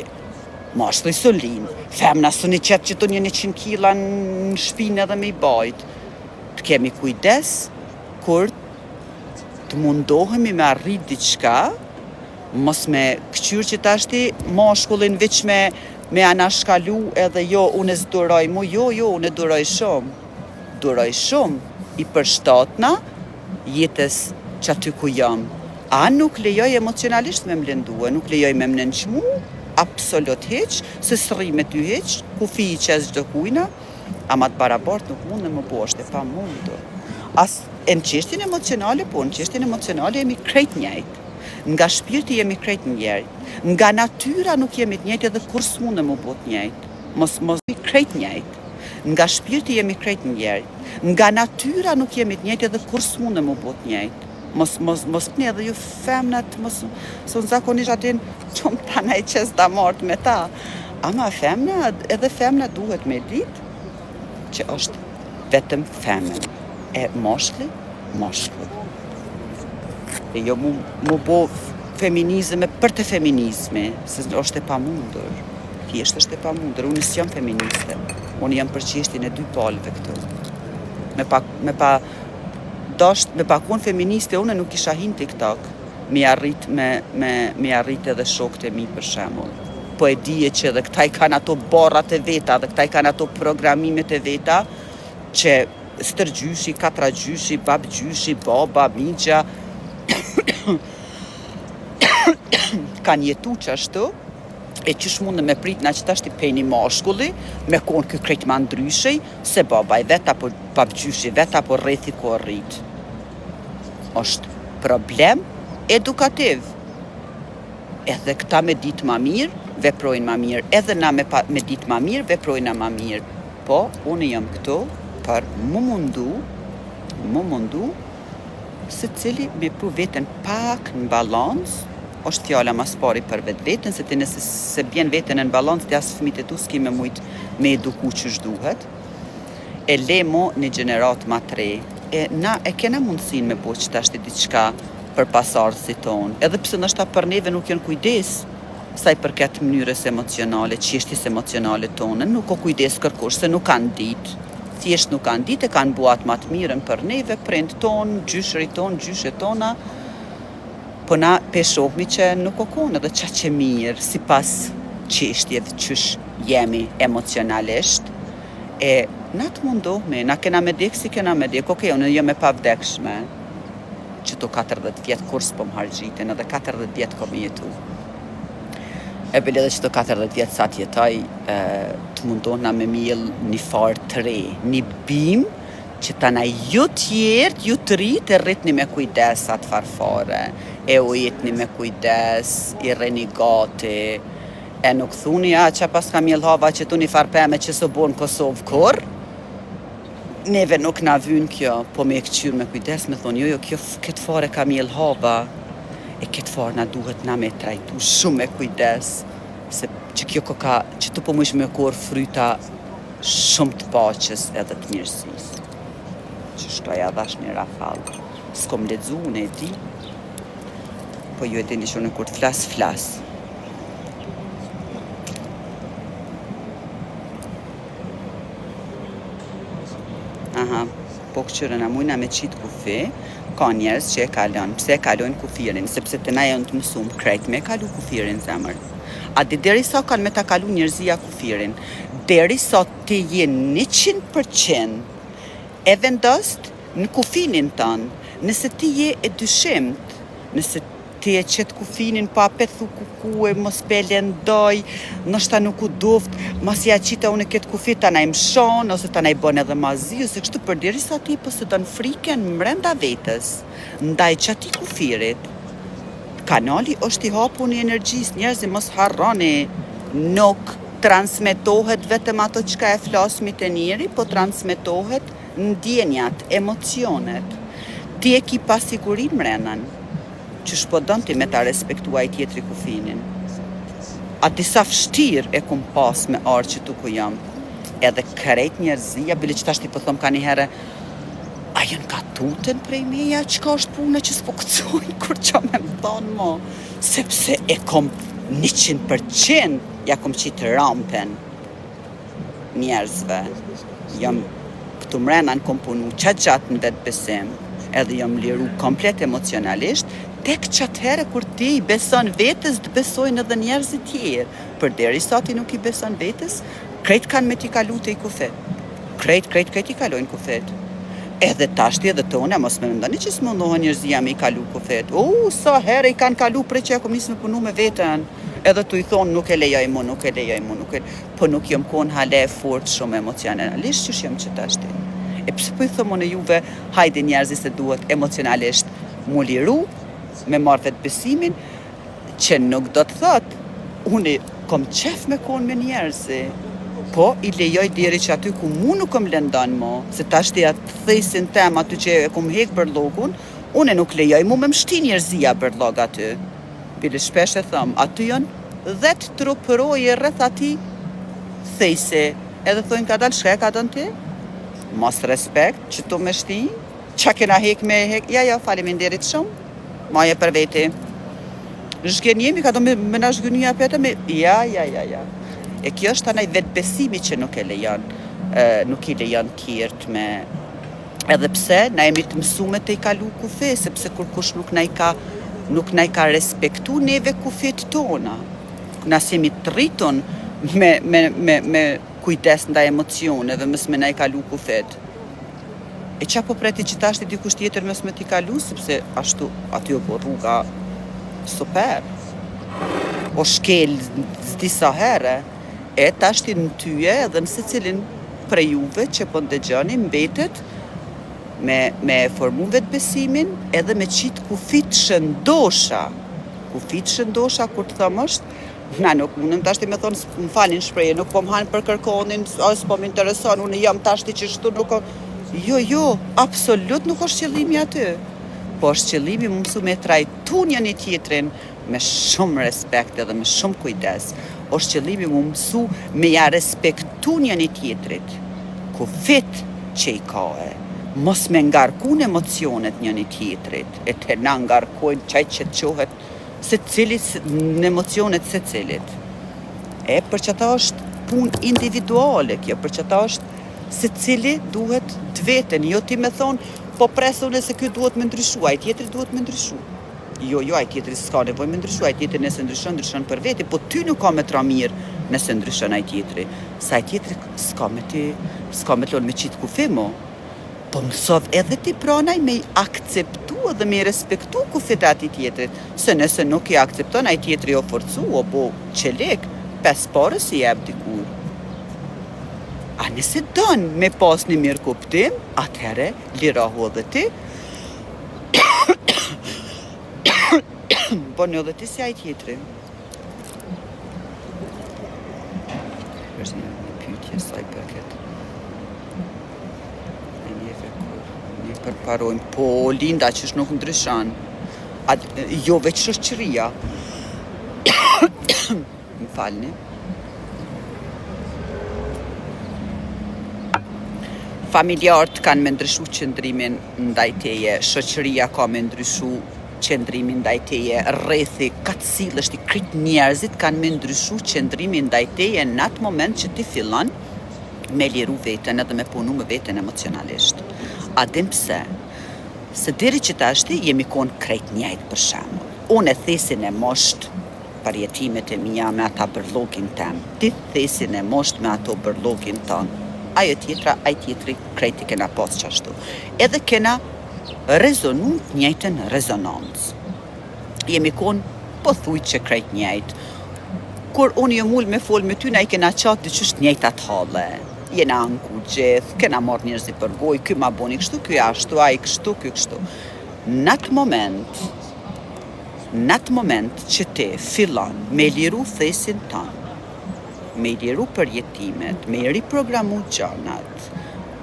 mashtë i solin, femna së një qëtë që të një 100 kila në shpinë edhe me i bajt. Të kemi kujdes, kur të mundohemi me arrit diçka, mos me këqyrë që të ashti mashkullin veç me anashkalu edhe jo, unë e zduroj mu, jo, unë e duroj shumë. Duroj shumë i përshtatna jetës që aty ku jam. A nuk lejoj emocionalisht me mlendue, nuk lejoj me nënqmu, absolut heq, se sëri me ty heq, ku fi i qes gjdo kujna, ama të barabart nuk mund në më po, është e pa mundur. As e në qeshtjen emocionale, po në qeshtjen emocionale jemi krejt njejt. Nga shpirti jemi krejt njejt. Nga natyra nuk jemi të njejt edhe kur s'mund në më po të njejt. Mos krejt njejt. Nga shpirti jemi krejt njejt. Nga natyra nuk jemi të njejt edhe kur s'mund në më po të njejt. Mos një edhe ju femnat, së në zakonisht atin qëmë ta na i qes da martë me ta. Ama edhe femna duhet me dit që është vetëm femën. E moshli. E jo mu bo feminizme për të feminizme, se është e pa mundur. Thjesht është e pa mundur. Unë s'jam feministe. Unë jam për qeshtin e dy palve këtu. Me pakon feministe, unë nuk isha hin TikTok, mi arrit edhe shokët e mi për shemull. Po e dije që dhe këta i kanë ato barrat e veta, dhe këta i kanë ato programimet e veta, që stërgjyshi, katragjyshi, babgjyshi, baba, migja, kanë jetu që ashtu, e qysh mundë me prit nga që ta shti pejni mashkulli, me konë kë krejt ma ndryshej, se baba i vet, apo babgjyshi vet, apo rrethi ko rrit. Është problem edukativ. Edhe këta me ditë ma mirë, veprojnë ma mirë. Edhe na me ditë ma mirë, veprojnë ma mirë. Po, unë jam këtu për mu mundu, se cili me pru veten pak në balans, është fjala mas pari për vetën, se të nëse se bjen vetën në balans, të asë fëmit e tu s'ki me mujt me eduku që shduhet. E lemo një gjenerat ma tre, e na e kena mundësin me bo që ta shti diqka për pasardhë si tonë. Edhe pëse nështë ta për neve nuk janë kujdes, sa i përket mënyrës emocionale, qeshtjes emocionale tonë, nuk o kujdes kërkosh, se nuk kanë ditë. thjesht nuk kanë ditë, kanë buat më të mirën për neve, prind ton, gjyshërit ton, gjyshet tona, po na peshohmi që nuk o konë edhe qa që mirë, si pas qeshtjeve qysh jemi emocionalisht, e na të mundohme, na kena me dek si kena me dek, okej, unë jam e pavdekshme, që to 40 vjetë kur s'pom hargjitin, edhe 40 vjetë kom jetu. E bile dhe që to 40 vjetë sa t'jetoj, të mundohna me mill një farë të re, një bim, që tana ju tjertë, ju të rritë, e rritni me kujdes atë farfare, e u jetni me kujdes, i rreni gati, e nuk thuni, që pas ka mill hava që tu një farpeme që së bon Kosovë kur, neve nuk na vyn kjo, po me e këqyr me kujdes, me thonë, jo, këtë fare ka mill hava, e këtë fare na duhet na me trajtu shumë me kujdes, se që kjo ka, që tu po mësh me kur fryta shumë të paqes edhe të mirësisë. Që shtoja dhash një rafal. S'kom ledzu, unë e di, po ju e dini që unë kur të flas. Aha, po këqyre na mujna me qitë kufi, ka njerës që e kalon, pse e kalojnë kufirin, sepse të na janë të mësum krejt me e kalu kufirin zemër. A deri sa kanë me ta kalu njerëzia kufirin, deri sa të jenë 100% e vendost në kufinin tënë, nëse ti je e dyshimt, nëse ti e qëtë kufinin pa pethu kuku e mos pele ndoj, nështë nuk u duft, mas ja qita unë këtë kufit ta na i mshon, ose ta na i bon edhe mazi, ose kështu për diri sa ti posëdon friken mrenda vetës, ndaj qati kufirit. Kanali është i hapur një energjis, njerëzi mos harroni, nuk transmetohet vetëm ato qka e flasmit e njeri, po transmetohet ndjenjat, emocionet. Ti e ki pasigurin mrenan, që shpodon ti me ta respektuaj tjetri kufinin. A disa fështir e kum pas me arë që tu ku jam, edhe krejt njerëzia, bile që ta shti po thom ka një herë, a jën ka tutën prej meja, qka është pune që s'po këcojnë, kur qa me më thonë mo, sepse e kom 100% ja kom qitë rampen njerëzve. Jam këtu mrenan kom punu qatë gjatë në vetë besim, edhe jam liru komplet emocionalisht, tek qatë herë kur ti i beson vetës, të besojnë edhe njerëzit tjerë. Për deri sa ti nuk i beson vetës, krejt kanë me t'i kalu të i kufet. Krejt i kalojnë kufet. Edhe tashti edhe tone, mos me mendoni që s'mundohen njerëzia me i kalu kufet. Sa herë i kanë kalu prej që e kom nisë me punu me vetën. Edhe tu i thonë nuk e lejoj mu, po nuk jom konë hale e fort shumë emocionalisht, që jom që tashti. E pëse po i thomë në juve, hajde njerëzi se duhet emocionalisht mu liru, me marrë vetë besimin, që nuk do të thotë, unë kom qef me konë me njerëzi, po i lejoj deri që aty ku mu nuk kom lëndan mo, se tashti atë thejsin tem aty që e kom hek për logun, unë nuk lejoj mu me mshti njerëzia për log aty. Bile shpesh e thëmë, aty janë 10 trupëroje rreth ati thejse, edhe thojnë ka dalë shka ka dënë ti? Mos respekt, që tu me shti, qa kena hek me hek, ja, faleminderit shumë, maje për veti. Zhgen jemi, ka do me na zhgënja pete me, ja. E kjo është anaj vetë besimi që nuk i lejon tjertë me, edhe pse, na jemi të mësume të i kalu kufe, sepse kur kush nuk na i ka respektu neve kufet tona. Na semi të rritun me kujdes nda emocioneve, mës me na i kalu kufet. E qa po preti që ta është i dikush tjetër mës me t'i kalu, sepse ashtu aty o po rruga super. O shkel disa herë, e ta është i në tyje edhe në secilin prej juve që po ndëgjoni mbetet me formu vetë besimin edhe me qitë kufit shëndosha. Kufit shëndosha, kur të thëmë është, na nuk mundëm tashti me thonë, më falin shpreje, nuk po më hanë për kërkonin, s'po më intereson, unë jam tashti që shtu nuk o... Jo, absolut nuk është qëllimi aty. Po është qëllimi më mësu me trajtu një tjetrin me shumë respekt edhe me shumë kujdes. është qëllimi më mësu me ja respektu një tjetrit. Kufit që i ka e. Mos me ngarkun emocionet një tjetrit. E të na ngarkojnë qaj që të qohet se cilit në emocionet se cilit. E për që ta është pun individuale kjo, për që ta është se cili duhet të veten, jo ti me thonë, po presone se ky duhet me ndryshu, ai tjetri duhet me ndryshu. Jo, ai tjetri s'ka nevojë me ndryshu, ai tjetri nëse ndryshon për veti, po ty nuk ka me tra mirë nëse ndryshon ai tjetri. Sa ai tjetri s'ka me lon me qitë kufi mo. Po mësov edhe ti pranaj me akceptu dhe me respektu kufit ati tjetrit. Se nëse nuk i akcepton, ai tjetri o forcu, o po qelek, 5 parë si jep dikur. A nëse don me pas një mirë kuptim, atëhere lirahu edhe ti. Po në edhe ti si ai tjetri. Është një pyetje sa i përket. Ne përparojmë, po Linda që nuk ndryshon. Jo veç shoqëria. Më falni. Familjarët kanë me ndryshu qëndrimin ndaj teje, shoqëria ka me ndryshu qëndrimin ndaj teje, rrethi, kacilësht i kryt njerëzit kanë me ndryshu qëndrimin ndaj teje në atë moment që ti fillon me liru veten edhe me punu me veten emocionalisht. A dim pse? Se deri që tashti jemi konë krejt njajt për shembull. Unë e thesin e mosht për jetimet e mija me ata bërllogin tem. Ti thesin e mosht me ato bërllogin tonë. Ajo tjetra, ai tjetri krejti kena pas qashtu. Edhe kena rezonu njëjtën rezonancë. Jemi konë po thuj që krejt njëjt. Kur unë jë mull me fol me ty, na i kena qatë dyqysht njëjtat hale. Jena anku gjithë, kena marrë njerëzi për goj, ky ma boni kështu, ky ashtu, ai kështu, ky kështu. Në atë moment që ti fillon me liru thesin tanë, me liru përjetimet, me riprogramu gjanat,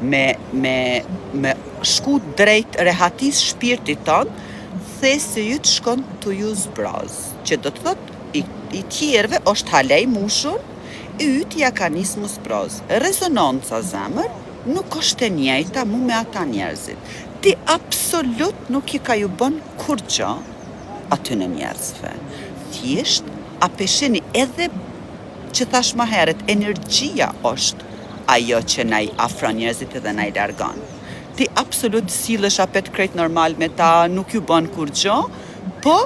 me shku drejt rehatis shpirtit tonë, thesi ju të shkon të ju zbraz. Që do të thot, i tjerve është halej mushur, i yt ja ka nis mu zbraz. Rezonanca zemër nuk është e njejta mu me ata njerëzit. Ti absolut nuk i ka ju bën kur gja aty në njerëzve. Thjesht, a pesheni edhe që thash ma heret, energjia është ajo që na i afron njerëzit edhe na i largon. Ti absolut sillesh apet krejt normal me ta, nuk ju bën kur gjo, po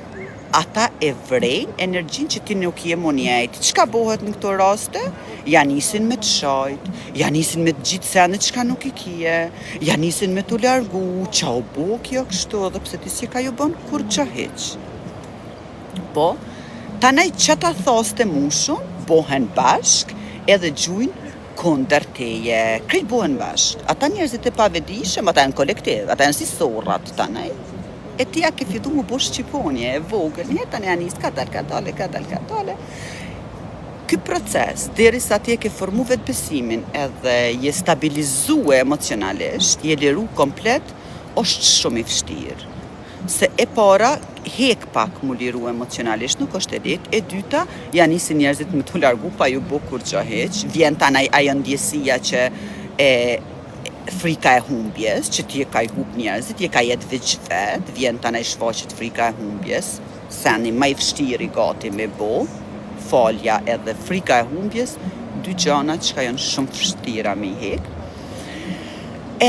ata e vrejnë energjin që ti nuk je mu njejt. Çka bëhet në këto raste? Ja nisin me të shajt, ja nisin me të gjitë sene çka nuk i kije, ja nisin me të largu, qa u bo kjo kështu, edhe pse ti si ka ju bën kur gjo heq. Po, tanaj që ta thoste mushun, bohen bashk edhe gjujnë kundër teje, krejt bohen bashk. Ata njerëzit e pavedishëm, ata janë kolektiv, ata janë si sorrat tanaj. E ti ja ke fitu mu bosh Shqiponje, e vogël, një tani janë isë kadal. Ky proces, deri sa ti e ke formu vetë besimin edhe je stabilizu emocionalisht, je liru komplet, është shumë i vështirë. Se e para, hek pak mu liru emocionalisht, nuk është e letë. E dyta, janë nisin njerëzit me të largu, pa ju bo kur gjo heq. Vjen tanaj ajo ndjesia që frika e humbjes, që ti e ka i humb njerëzit, je ka jetë veç vetë, vjen tanaj shfaqet frika e humbjes, seni ma i vështiri gati me bo, falja edhe frika e humbjes, dy gjana që ka janë shumë vështira me i hek.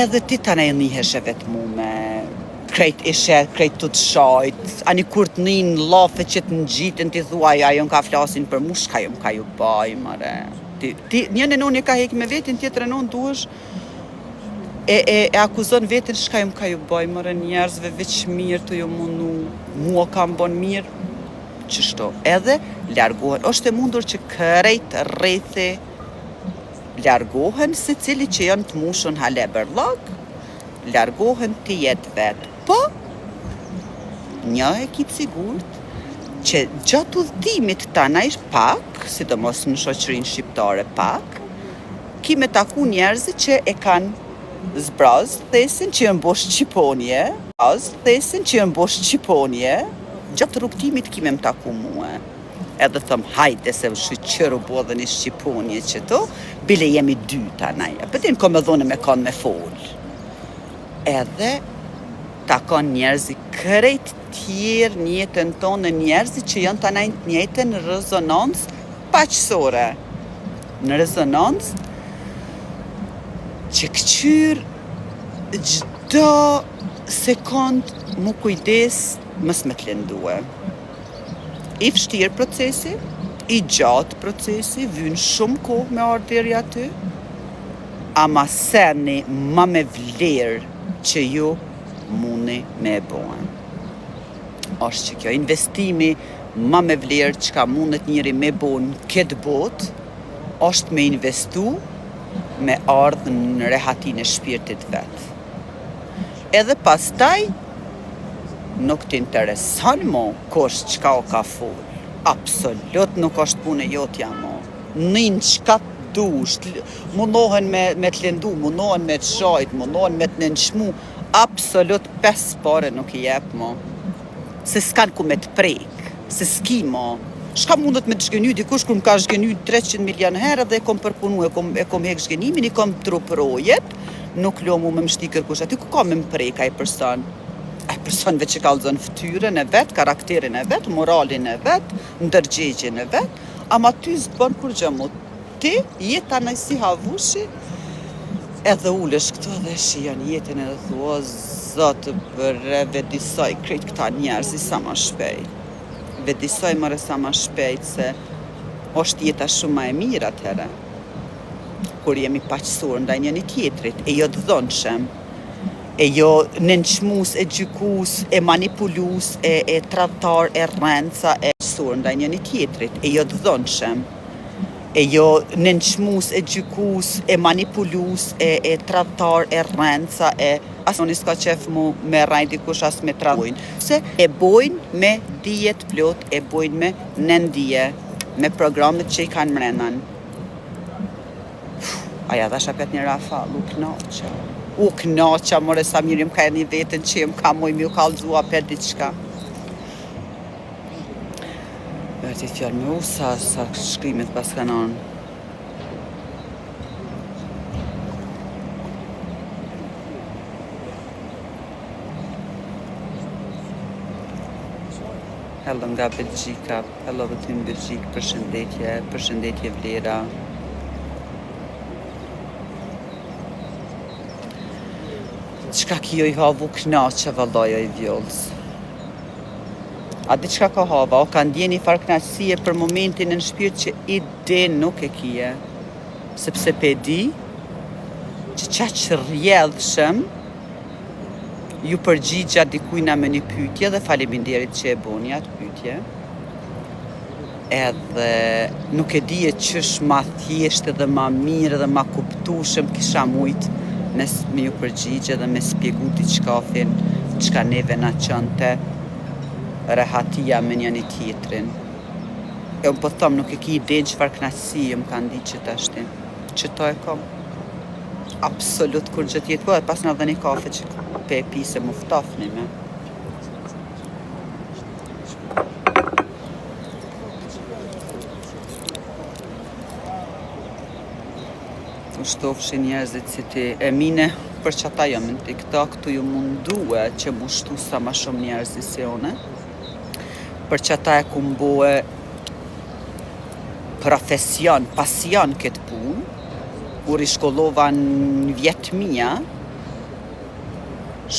Edhe ti tanaj nihesh e vetë mu me krejt ishe, krejt të të shajt, ani kur të njën lafe që të në gjitën, ti thua, ajo në ka flasin për mu, shka jo më ka ju baj, mare. Njën e non e ka hek me vetin, tjetër e non duesh, e akuzon vetin, shka jo më ka ju baj, mare, njerëzve veç mirë të ju mundu, mua kam bon mirë, qështo. Edhe, largohen, është e mundur që krejt rrethi largohen, se cili që janë të mushun hale bërlak, largohen të jetë vetë. Po, një e kitë sigurt që gjatë udhëtimit tanaj pak, sidomos në shoqërinë shqiptare pak, ki me taku njerëzit që e kanë zbraz, thesin që janë bosh Shqiponje, gjatë rrugtimit ki me më taku mua. Edhe thëmë, hajde se shqyqëru bo dhe një Shqiponje që to, bile jemi dy tanaj. Pëtin ko me dhone me kanë me folë. Edhe ta kanë njerëzi krejt tjerë njëtën tonë, njerëzi që janë të najnë njëtën në rezonancë paqësore. Në rezonancë që këqyr gjdo sekund mu kujdes mës me të lëndue. I vështirë procesi, i gjatë procesi, vynë shumë kohë me ardhë deri aty, ama seni ma me vlerë që ju muni me e bojnë. Ashtë që kjo investimi ma me vlerë që ka mundet njëri me bojnë këtë botë, është me investu me ardhë në rehatin e shpirtit vetë. Edhe pastaj, nuk t'intereson mo kush qka o ka full. Absolut nuk është punë e jotja mo. Nin qka t'dush, mundohen me t'lendu, mundohen me t'shajt, mundohen me t'nënçmu. Absolut 5 pare nuk i jep mo. Se s'kan ku me t'prek, se s'ki mo. Shka mundet me t'shgeny, dikush kur m'ka shgeny 300 milion herë dhe e kom përpunu, e kom hek shgenimin, i kom truprojet, nuk lo mu me mshti kërkush. Aty ku ka me m'prek ai person? Ai personve që ka lëzën ftyrën e vetë, karakterin e vetë, moralin e vetë, ndërgjegjin e vetë, ama ty s'të bën kur gjë mu. Ti jeta në si havushi, edhe ulesh këto dhe shijon jetën edhe thua, zotë bërre, vedisoj krejt këta njerëzi sa ma shpejt. Vedisoj mëre sa ma shpejt se është jeta shumë ma e mirë atëhere. Kur jemi paqësur ndaj njëri tjetrit, e jo të dhënshëm, e jo nënçmus, e gjykus, e manipulus, e tradhtar, e rrenca, e sur ndaj njëri tjetrit, e jo të dhënshëm, e jo nënçmus, e gjykus, e manipulus, e tradhtar, e rrenca, asoni s'ka qef mu me rajt dikush as me tradhojnë. Se e bojnë me dijet plot, e bojnë me nëndije, me programet që i kanë mrenan. Aja dhe shapet një rafal, u knaqa, more sa mirë më ka e një vetën që më ka moj m'ju kallëzua për diçka. Vërti fjallë me u sa shkrimet pas kanon. Hello nga Belgjika, hello dhe ty në Belgjik, përshëndetje vlera. Qka kjo i havu knaqa vallaj i vjollës. A di qka ka hava, o ka ndjeni far knaqësie për momentin në shpirt që i den nuk e kije. Sepse pe di që qa që rjedhshëm ju përgjigja dikujna me një pytje dhe faleminderit që e boni atë pytje. Edhe nuk e di e qësh ma thjesht dhe ma mirë dhe ma kuptushëm kisha mujt me ju përgjigje dhe me spjegu diçkafin qka neve na qënte rehatia me njëni tjetrin. E unë po thom nuk e ki idenë qëfar knaqësi më kanë di që të ashtin. Që to e kom. Absolut kur gjë tjetë po e pas në dhe një kafe që pe e pi se mu ftofni me. U shtofshi njerëzit si ti. E mine, për që ata jam në TikTok, tu ju mundue që mu shtu sa ma shumë njerëzit si one. Për që ata e kumbohe profesion, pasion këtë punë. Kur i shkollova në vjetë mija,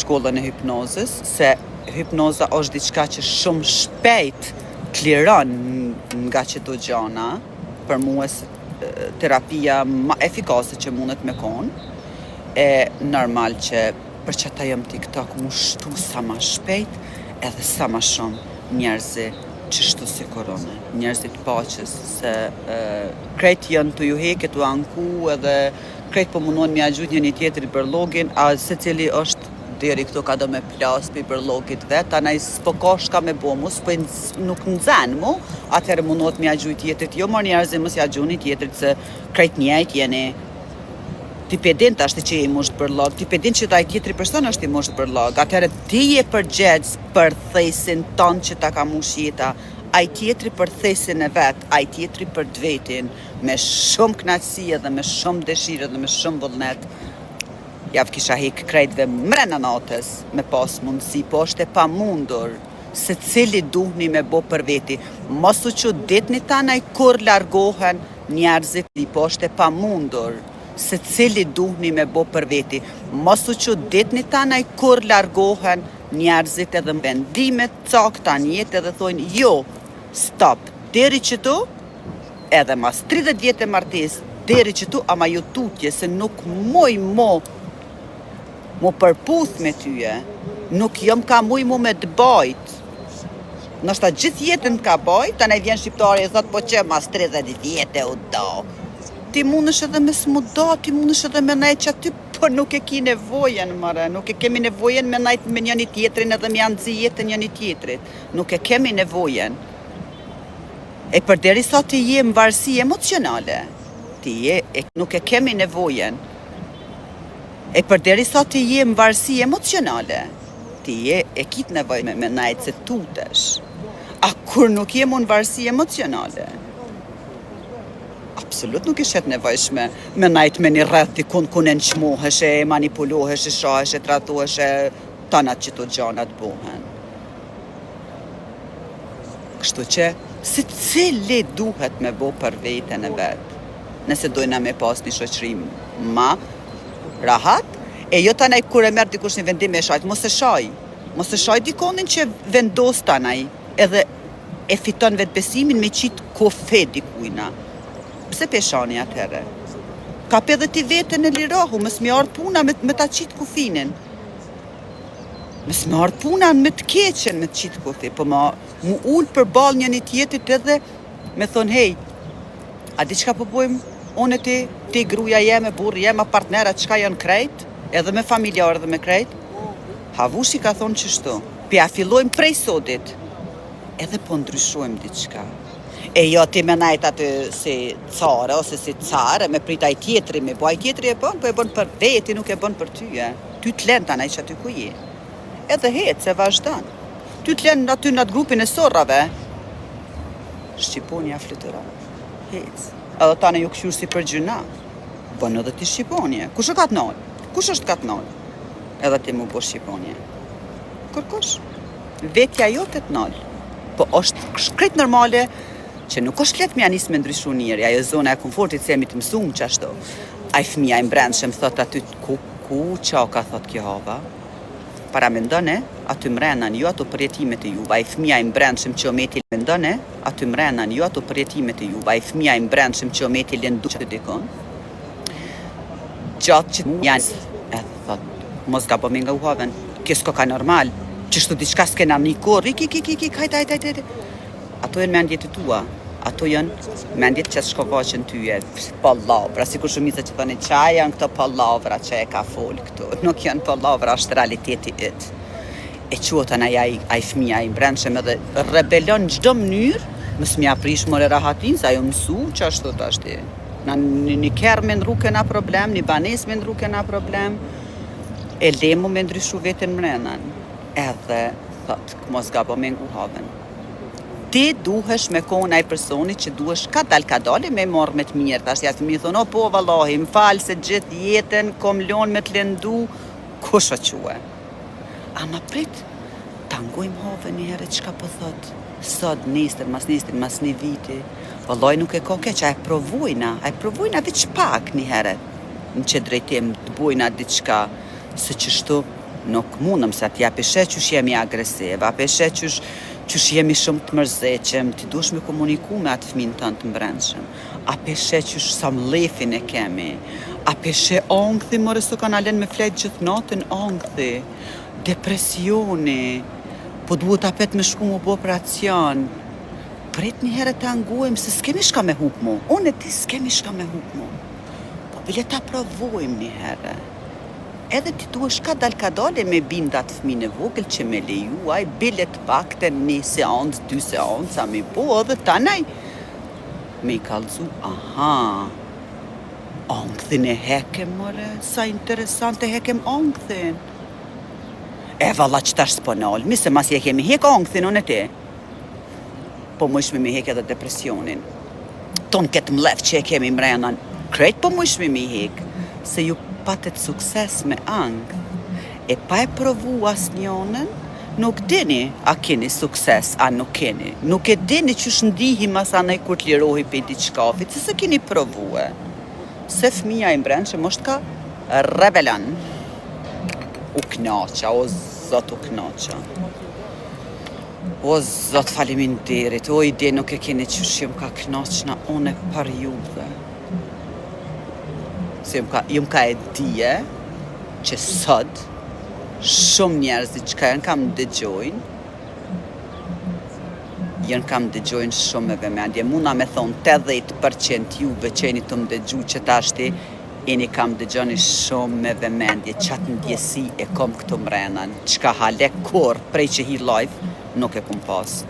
shkollën e hipnozës, se hipnoza është diçka që shumë shpejt kliron nga qëto gjana, për mua terapia ma efikase që mundet me konë, e normal që për që ta jëm TikTok mu shtu sa ma shpejt edhe sa ma shumë njerëzi që shtu si korone, njerëzit paqës, se krejt janë të ju heke, të anku edhe krejt po mundon me agjut një tjetëri për login, a se cili është deri këto ka do me plas për bërlogit vetë, anaj s'po ka shka me bo mu, s'po nuk nëzën mu, atëherë mundot me agjut tjetërit, jo mor njerëzi mës agjuni tjetërit se krejt njejt jeni ti pedin të ashtë që i mushtë bërlog, ti pedin që taj tjetëri person është i mushtë bërlog, atëherë ti je përgjegjës për thesin ton që ta ka mush jeta, aj tjetëri për thesin e vetë, aj tjetëri për dvetin, me shumë knaqësie dhe me shumë dëshire dhe me shumë vullnet. Javë kisha hek krejtve mrena natës me pas mundësi, po është e pa mundur, se cili duhni me bo për veti. Mosu që ditni tanaj kur largohen njerëzit, po është e pa mundur, se cili duhni me bo për veti. Mos u që ditni tanaj kur largohen njerëzit edhe vendimet cakta në jetë edhe thojnë jo, stop, deri që tu, edhe mas 30 vjetë e martes, deri që tu, ama ju tutje, se nuk moj mo përputh me tyje, nuk jom ka muj mu me të bajt. Nështë ta gjithë jetën ka bajt, ta ne vjen shqiptari e thot, po që mas 30 vjetë u do. Ti mundësh edhe me s'mu do, ti mundësh edhe me najtë që aty, po nuk e ki nevojen, mëre, nuk e kemi nevojen me najtë me njëni tjetrin edhe me janë zi jetën njëni tjetrit. Nuk e kemi nevojen. E përderi sa ti je më varësi emocionale, nuk e kemi nevojen. E përderi sa ti je më varësi emocionale, e kitë nevoj me najtë se tutesh. A kur nuk je më në varësi emocionale? Absolut nuk ishet nevojshme me najtë me një rreth dikun ku në nqmohesh, e manipulohesh, e shahesh, e tratohesh, e tanat që të gjanat bohen. Kështu që, si cili duhet me bo për vetën e vetë, nëse dojna me pas një shoqërim ma rahat, e jo tanaj kur e merë dikush një vendim e shajt, mos e shaj dikonin që vendos tanaj, edhe e fiton vetë besimin me qitë kofe dikujna. Pse peshani atëherë? Ka pe dhe ti vetën e lirohu, mës mi ardhë puna me ta qitë kufinin. Mës mi ardhë puna me të keqen me të qitë kufi, po mu ullë për balë një tjetit edhe me thonë, hej, a di qka po bojmë? One ti gruja jeme, burë jeme, partnerat qka janë krejt, edhe me familjarë dhe me krejt. Havushi ka thonë qështu, pja fillojmë prej sodit, edhe po ndryshojmë diçka. E jo ti me najt aty si care ose si care, me pritaj tjetri, me buaj tjetri e bën, po e bën për veti, nuk e bën për tyje. Ty t'len tanaj që aty ku je. Edhe hetë se vazhdan. Ty t'len aty në atë grupin e sorrave. Shqiponja fluturon. Hecë. Edhe tani ju këshur si për gjyna. Bën edhe ti Shqiponje. Kush e ka t'nol? Kush është ka t'nol? Edhe ti mu bo Shqiponje. Kërkush? Vetja jo të t'nol. Po është shkret normale që nuk është letë me janis me ndryshu njëri, ajo zona e komfortit se jemi të mësumë që ashtu. Aj fëmija i mbrendshëm thot aty, ku qa ka thot kjo hava? Para me ndone, aty mrenan ju ato përjetimet e juve, aj fëmija i mbrendshëm që o meti mendone, aty mrenan ju ato përjetimet e juve, aj fëmija i mbrendshëm që o meti lëndu që të dikon. Gjatë që janë, thot, mos gabo me nga uhaven, kjesko ka normal, qështu diçka s'kena një korë, hajt. Ato jenë mendjet e tua, ato jenë mendjet që shkovaqen tyje, pallavra, si kur shumica që thoni, qa janë këto pallavra që e ka folë këtu, nuk janë pallavra, është realiteti ytë. E quot anaj aj fëmija i mbrendshëm edhe rebelon në gjdo mënyrë, mës mi aprish more rahatin, sa jo mësu që ashtu të ashti. Një kerë me ndru kena problem, një banes me ndru kena problem, e lemu me ndryshu vetën mrenan. Edhe, thot, mos gabo me nguhaven. Ti duhesh me kona i personi që duhesh ka dal me morë me të mirë. Tash jasë mi thonë, o po vallahi, më falë se gjithë jetën kom lonë me të lëndu, kush o quë? Ama prit, ta ngojmë hove një herë qka po thotë. Sot, nesër, mas një viti. Vallahi nuk e ka keq, a e provojna veç pak një herë. Në që drejtim të bojna diçka, se qështu nuk mundëm se atja peshe qësh jemi agresiv, a peshe qësh jemi shumë të mërzeqem, ti dush me komuniku me atë fëmin tënë të mbrendshëm, a peshe qësh sa mlefin e kemi, a peshe angthi, more së kanë alen me flejt gjithë natën angthi, depresioni, po duhet apet me shku mu bo operacion, prit një herë të angojmë, se s'kemi shka me hup mu, unë e ti s'kemi shka me hup mu, po bile ta provojmë një herë. Edhe ti duhesh ka dale me bindat fëmijën e vogël që me lejuaj bilet pakte një seancë, 2 seanca me po edhe tanaj me i kallëzu, aha, angthin e hekem, more, sa interesante hekem angthin. E valla që tash s'ponol, mi se mas je kemi hek angthin, unë e ti. Po mëshme me hek edhe depresionin. Ton këtë mlef që e kemi mrenan, krejt po mëshme me hek, se ju patet sukses me angth, e pa e provu as njonën, nuk dini a keni sukses, a nuk keni. Nuk e dini që shëndihim as anaj kur të lirohi për diçkafit, se se keni provu e. se fëmija i mbrenqëm është ka rebelon. U knaqa, o zot u knaqa. O zot faleminderit, o ide nuk e keni qyshim ka knaqna une për juve. Se jum ka e dije që sot shumë njerëzit që ka janë kam dëgjojnë, janë kam dëgjojnë shumë me vëmendje. Muna me thonë 80% juve që jeni të më dëgju që tashti, jeni kam dëgjoni shumë me vëmendje, qatë ndjesi e kom këtu mrenan, qka hale kur prej që hi live, nuk e kom pas.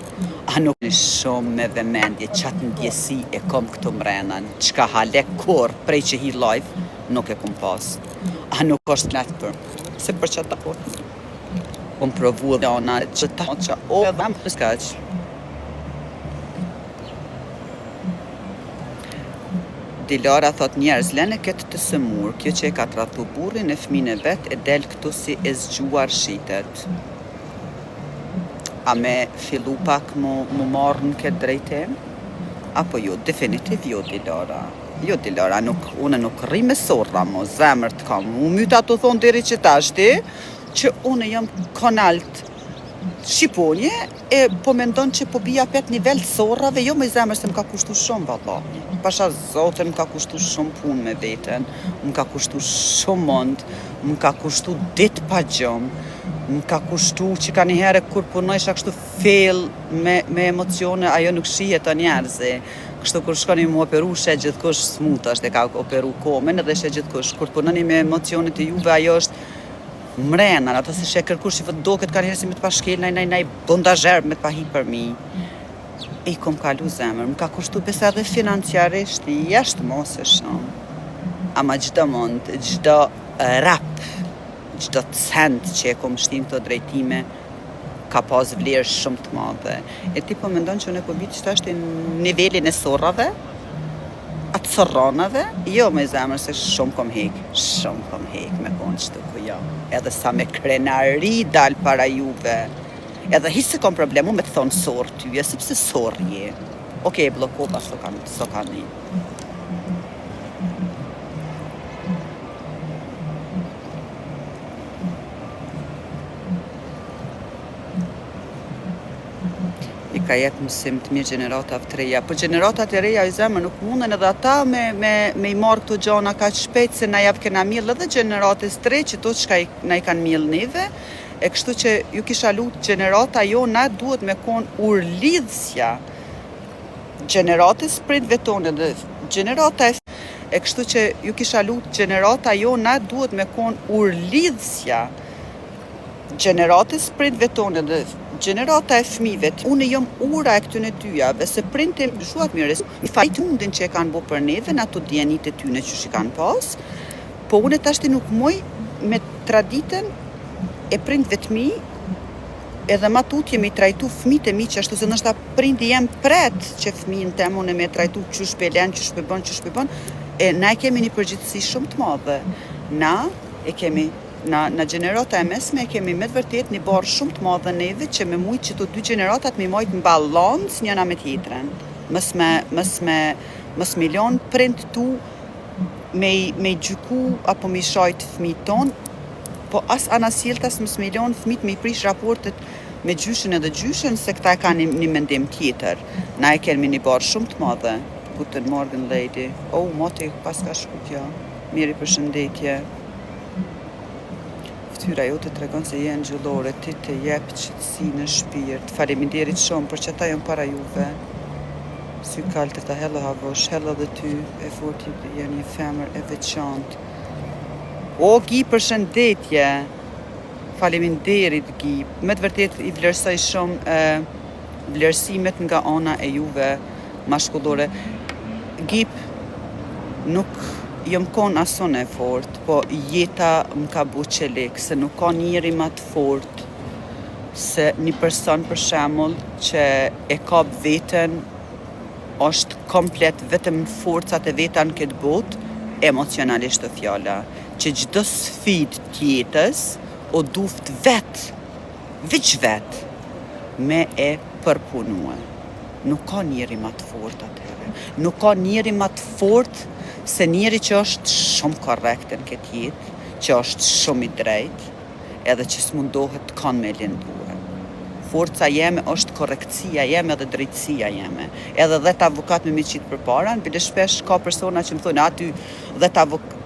A nuk një shumë me vëmendje, qatë ndjesi e kom këtu mrenan, qka hale kur prej që hi live, nuk e kom pas. A nuk është letë për, se për që ta po. Unë provu dhe ona që ta që o dhe më përskaq. Dilara thot njerëz lene këtë të sëmur, kjo që e ka tratu burrin e fëmijën e vet e del këtu si e zgjuar shitet. A me fillu pak mu marrë në këtë drejtim? Apo jo, definitiv jo, Dilara. Jo, Dilara, une nuk rri me sorra, mo, zemër të kam. U myta të thonë deri që tashti, që une jam kanalt Shqiponje, e po mendon që po bia 5 nivel sorrave, jo me zemër se më ka kushtu shumë, valla. Pasha zote më ka kushtu shumë punë me veten, më ka kushtu shumë mund, më ka kushtu dit pa gjumë, më ka kushtu që ka njëherë kur punojsha kështu fail me emocione, ajo nuk shihet të njerëzi. Kështu kur shkoni mu operu, she gjithkush smut është e ka operu komen edhe she gjithkush. Kur punoni me emocionet e juve, ajo është mrenan, ato se she kërkush i vët do këtë ka njërë si me të pashkel, naj bondazherb me të pahi për mi. I kom kalu zemër, më ka kushtu besa edhe financiarisht, jashtë mos e shumë. Ama gjdo mund, gjdo rap, gjdo cent që e kom shtim të drejtime, ka pas vlerë shumë të madhe. E ti po mendon që unë e po bitë që është në nivelin e sorrave, atë sorronave, jo me zemër se shumë kom hek me konë qëtu ku jo. Edhe sa me krenari dal para juve, edhe hisë se kom problemu me të thonë sorë tyje, sepse sorë je. Okej, blokova, so kanë një. Ka jetë mësim të mirë gjeneratave të reja. Po gjeneratat e reja i zemë nuk mundën edhe ata me i marrë këto gjana ka shpejt se na javë kena mjellë edhe gjeneratës të rej që to që na i kanë mjellë neve. E kështu që ju kisha lutë gjenerata jo na duhet me konë urlidhësja gjeneratës prindve tonë dhe gjenerata e kështu që ju kisha lutë gjenerata jo na duhet me konë urlidhësja gjeneratës prindve tonë dhe gjenerata e fëmive, unë jam ura e këtyne tyjave, se printim shuat mirës, i fajtë mundin që e kanë bo për neve, në ato djenit e tyne që shi kanë pas, po unë tashti nuk moj me traditën e prindve të mi, edhe ma tutje me i trajtu fëmit e mi që ashtu se nështë ta prindi jem pret që fëmin të emone me trajtu qysh pe len, qysh pe bon, e na e kemi një përgjithësi shumë të madhe. Na e kemi Në gjenerata e mesme kemi me të vërtet një barë shumë të madhe neve që me mujtë që të dy generatat me mojtë në balancë njëna me tjetërën. Mës milion prind tu me i gjyku apo me i shajtë fëmijë tonë, po as anasiltas mës milion fëmijët me i prish raportet me gjyshen edhe gjyshen se këta e ka një mendim tjetër. Na e kemi një barë shumë të madhe. Guten Morgen, lady. Moti pas ka shkutja. Miri përshëndetje. Tyra jo të tregon se jenë gjullore, ti të jep qëtësi në shpirt. Faleminderit shumë për që ta jënë para juve. Sy kaltër të hella havosh, hella dhe ty, e forti jenë një femër e veçantë. Gi përshëndetje. Faleminderit Gi. Me të vërtet i vlerësoj shumë vlerësimet nga ana e juve mashkullore. Gi nuk jëm konë ason e fort, po jeta më ka bu qelik, se nuk ka njëri ma të fort, se një person për shemull që e ka veten, është komplet vetëm forcat e veta në këtë bot, emocionalisht të fjalla, që gjdo sfid tjetës, o duft veç me e përpunue. Nuk ka njëri ma të fort atëherë. Nuk ka njëri ma të fort se njeri që është shumë korrekt në këtë jetë, që është shumë i drejtë, edhe që s'mundohet kanë me lëndue. Forca jeme është korrektësia jeme dhe drejtësia jeme. Edhe 10 avokat me qitë për para, në bile shpesh ka persona që më thonë aty 10 avokat,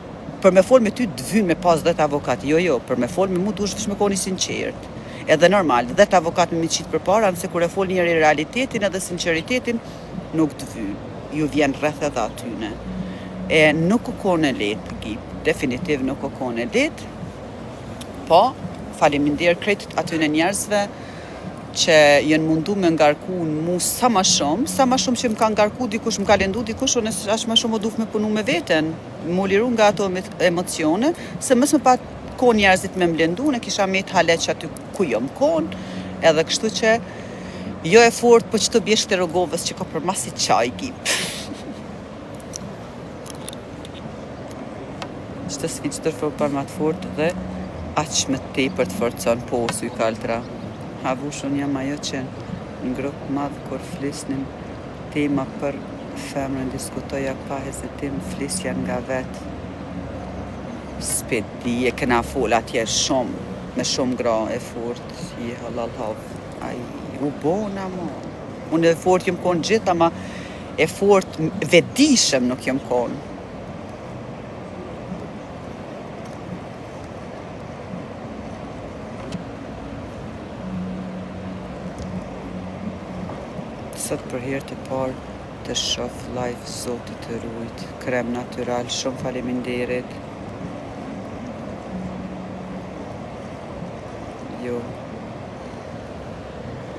për me fol me ty dëvyn me pas 10 avokat, jo, për me fol me mu dush me koni sinqert. Edhe normal, 10 avokat me qitë për para, nëse kur e fol njëri realitetin edhe sinceritetin, nuk dëvyn, ju vjen rreth edhe atyne. E nuk u kone letë, Gip, definitiv nuk u kone letë, po, faleminderit krejt atyne njerëzve që jenë mundu me ngarku në mu sa ma shumë që më ka ngarku dikush, më ka lendu dikush, unë ashtë ma shumë o duf me punu me veten, më liru nga ato emocione, se mësë më pa ko njerëzit me më lendu, në kisha me të halet që aty ku jo më konë, edhe kështu që jo e fort, po që të bjesht të rogovës që ka për masi qaj, Gip. Që të s'ki që tërfër për ma të fort dhe aq me te për të forcon po su i kaltra. Havushun jam ajo që në grupë madhë kur flisnim tema për femrën diskutoja pa hezitim flisja nga vetë. Spedi e këna fol atje shumë, me shumë gra e fort, i halal hav. Ai, u bona mo. Unë e fort jëm konë gjitha, ama e fort vedishëm nuk jëm konë. Sot për herë të parë të shoh live Zotit të rujt, krem natyral, shumë faleminderit. Jo.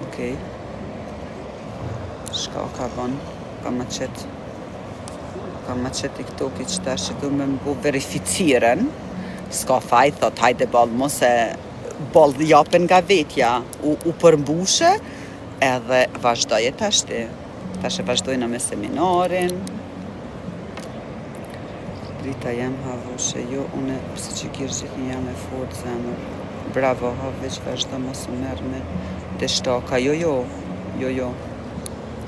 Okej. Shka ka bon, ka ma qet TikTok-i që ta që du me më bu verificiren. S'ka faj, thot, hajde bal mos e bal japen nga vetja, u përmbushe, edhe vazhdoj e tashti. Tash e vazhdojna me seminarin. Drita jam havushe, jo, une, përse që kjerë gjithë një jam e fort zemër. Bravo, ha, veç vazhdo mos më merë me deshtaka, jo.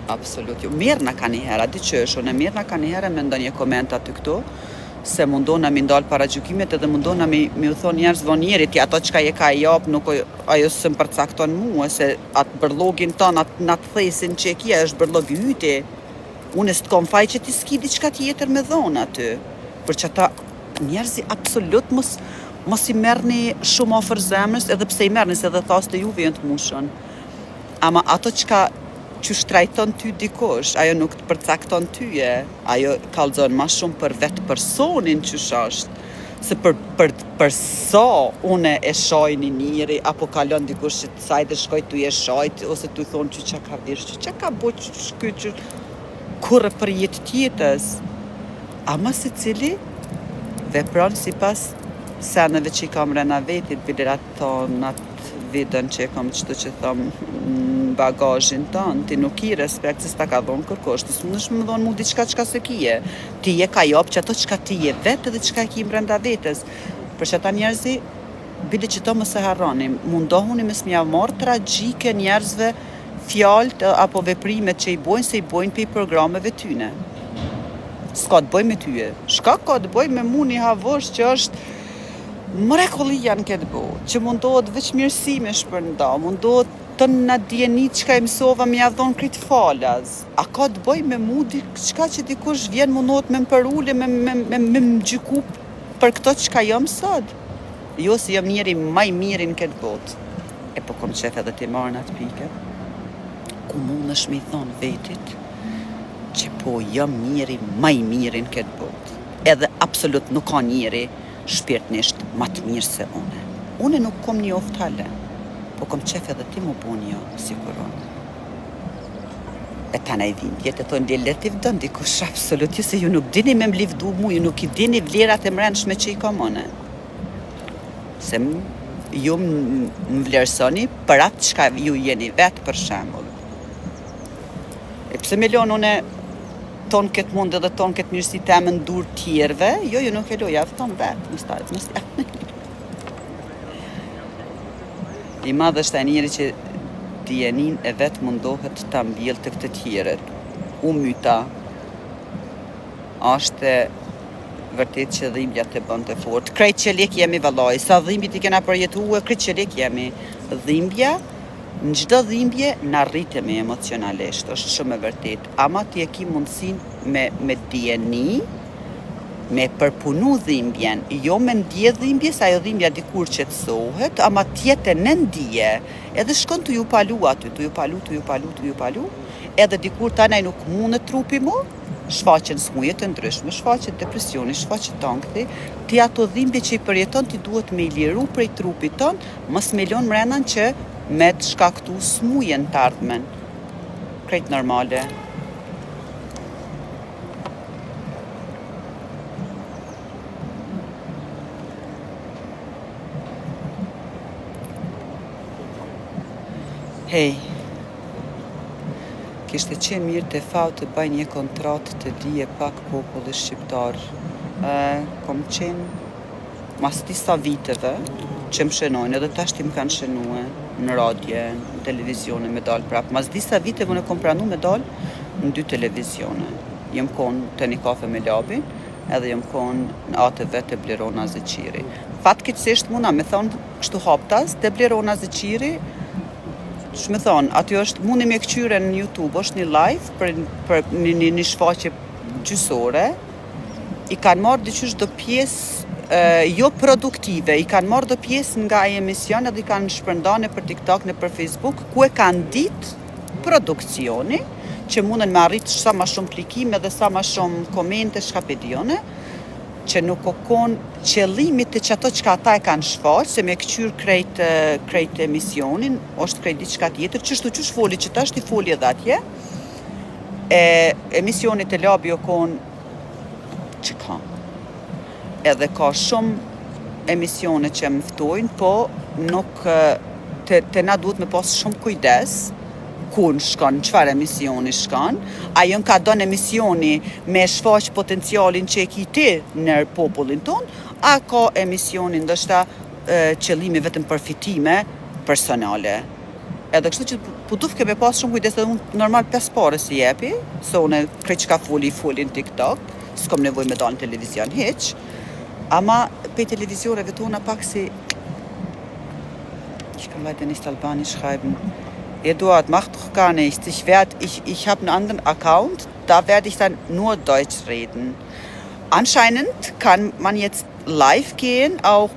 Absolut, jo. Mirë na ka një hera, di që është, une mirë na ka një hera me ndonjë komenta të këto, se mundona mi ndalë para gjukimet edhe mundona mi u thonë njerëz vonjerit, ato qka je ka jap, nuk ajo së më përcakton mua, se atë bërlogin tonë, atë thesin që e kja është bërlogi yti. Unë s'të kom faj që ti s'ki diçka tjetër me dhonë aty. Për që ata njerëzi absolut mos i merrni shumë ofër zemrës, edhe pse i merrni, se edhe thas të juve jënë të mushën. Ama ato qka që shtrajton ty dikush, ajo nuk të përcakton tyje, ajo kallëzon ma shumë për vetë personin që shashtë, se për sa une e shoj një njëri, apo kalon dikush që të sajtë shkoj të e shojt, ose të thonë që që ka virë, që ka bo që kurë për jetë tjetës. Ama se cili vepron si pas senëve që i kam rena vetit, bilerat tonë atë vidën që e kam qëto që thamë bagajin tonë, ti nuk i respekt se s'ta ka dhonë kërkosh, ti s'mundesh më dhonë mu diçka qka se kije. Ti je ka jop që ato qka ti je vetë dhe qka ki brenda vetës. Për që ata njerëzi, bile që to më se harroni, mundohuni me s'mja marë tragjike njerëzve fjallët apo veprimet që i bojnë, se i bojnë për i programeve tyne. S'ka të boj me tyje. Shka ka të boj me mu një havosh që është mrekullia në këtë botë, që mundohet veç mirësime shpërnda, mundohet të në djeni qka i mësova më javdhon këtë falas. A ka të bëj me mu qka që dikush vjen mundohet me më përulli, me më gjyku për këto qka jam sot? Jo se jam njeri maj mirë në këtë botë. E po kom qef edhe ti marrë në atë pike. Ku mund është me i thonë vetit që po jam njeri maj mirë në këtë botë. Edhe absolut nuk ka njeri shpirtnisht ma të mirë se une. Une nuk kom një oftë hale, po kom qef edhe ti mu bu një siguron. E ta na i dhim, jetë e thonë letiv dënë dikush absolut, ju se ju nuk dini me më livdu mu, ju nuk i dini vlerat e mrenshme që i kam une. Se ju më vlerësoni për atë qka ju jeni vetë për shembull. E pse me lonë une tonë këtë mund edhe tonë këtë mirësi të emë në dur tjerve, jo, ju nuk e loja, tonë vetë, më stajtë. I madhë është e njëri që djenin e vetë mundohet të mbjellë të këtë tjeret. U myta, ashte vërtet që dhimbja të bën të fort. Krejt që lek jemi vallaj, sa dhimbjet i kena përjetuar, krejt që lek jemi. Dhimbja, në çdo dhimbje na rritemi emocionalisht, është shumë e vërtet. Ama ti e ki mundësinë me dijeni, me përpunu dhimbjen, jo me ndje dhimbje, sa ajo dhimbja dikur qetësohet, ama tjetër në ndje, edhe shkon të ju palu aty, të ju palu, edhe dikur tanaj nuk mund trupi mu, shfaqen smuje të ndryshme, shfaqen depresioni, shfaqen ankthi, ti ato dhimbje që i përjeton ti duhet me i liru prej trupit ton, mos me lon mrenan që me të shkaktu smujen të ardhmen. Krejt normale. Hej, kishte qenë mirë të fau të baj një kontratë të dije pak populli shqiptar. Kom qenë mas disa viteve që më shënojnë, edhe tash ti më kanë shënue në radje, në televizione me dalë prapë. Mas disa viteve unë kom pranu me dalë në 2 televizione. Jem konë të një kafe me labin, edhe jem konë në ATV të Blerona Zeqiri. Fatkeqësisht muna me thonë kështu haptas, të Blerona Zeqiri, shme thonë, aty është, mundi me këqyre në YouTube, është një live për një shfaqje gjysore, i kanë marrë diqysh do pjesë jo produktive, i kanë marrë do pjesë nga ai emision edhe i kanë shpërndane për TikTok në për Facebook, ku e kanë ditë produkcioni, që mundën me arrit sa ma shumë klikime dhe sa ma shumë komente, shkapedione, që nuk o konë qëllimit të që ato që ata e kanë shfaqë, se me këqyr krejt emisionin, është krejt diçka tjetër, qështu qësh foli që ta është i foli edhe atje, emisionit e labi o konë që ka. Edhe ka shumë emisione që më ftojnë, po nuk të na duhet me pas shumë kujdes, ku në shkon, qëfar emisioni shkon, ajo ka donë emisioni me shfaq potencialin që e ki ti në popullin ton, a ka emisioni ndështa qëllimi vetëm përfitime personale. Edhe kështu që putuf keme pas shumë kujdes edhe unë normal 5 pare si jepi, se unë krej që ka foli në TikTok, s'kom nevoj me dalë në televizion heq, ama pe televizoreve tona pak si ich kann leider nicht Albanisch schreiben. Eduard, mach doch gar nichts. Ich habe einen anderen Account, da werde ich dann nur Deutsch reden. Anscheinend kann man jetzt live gehen, auch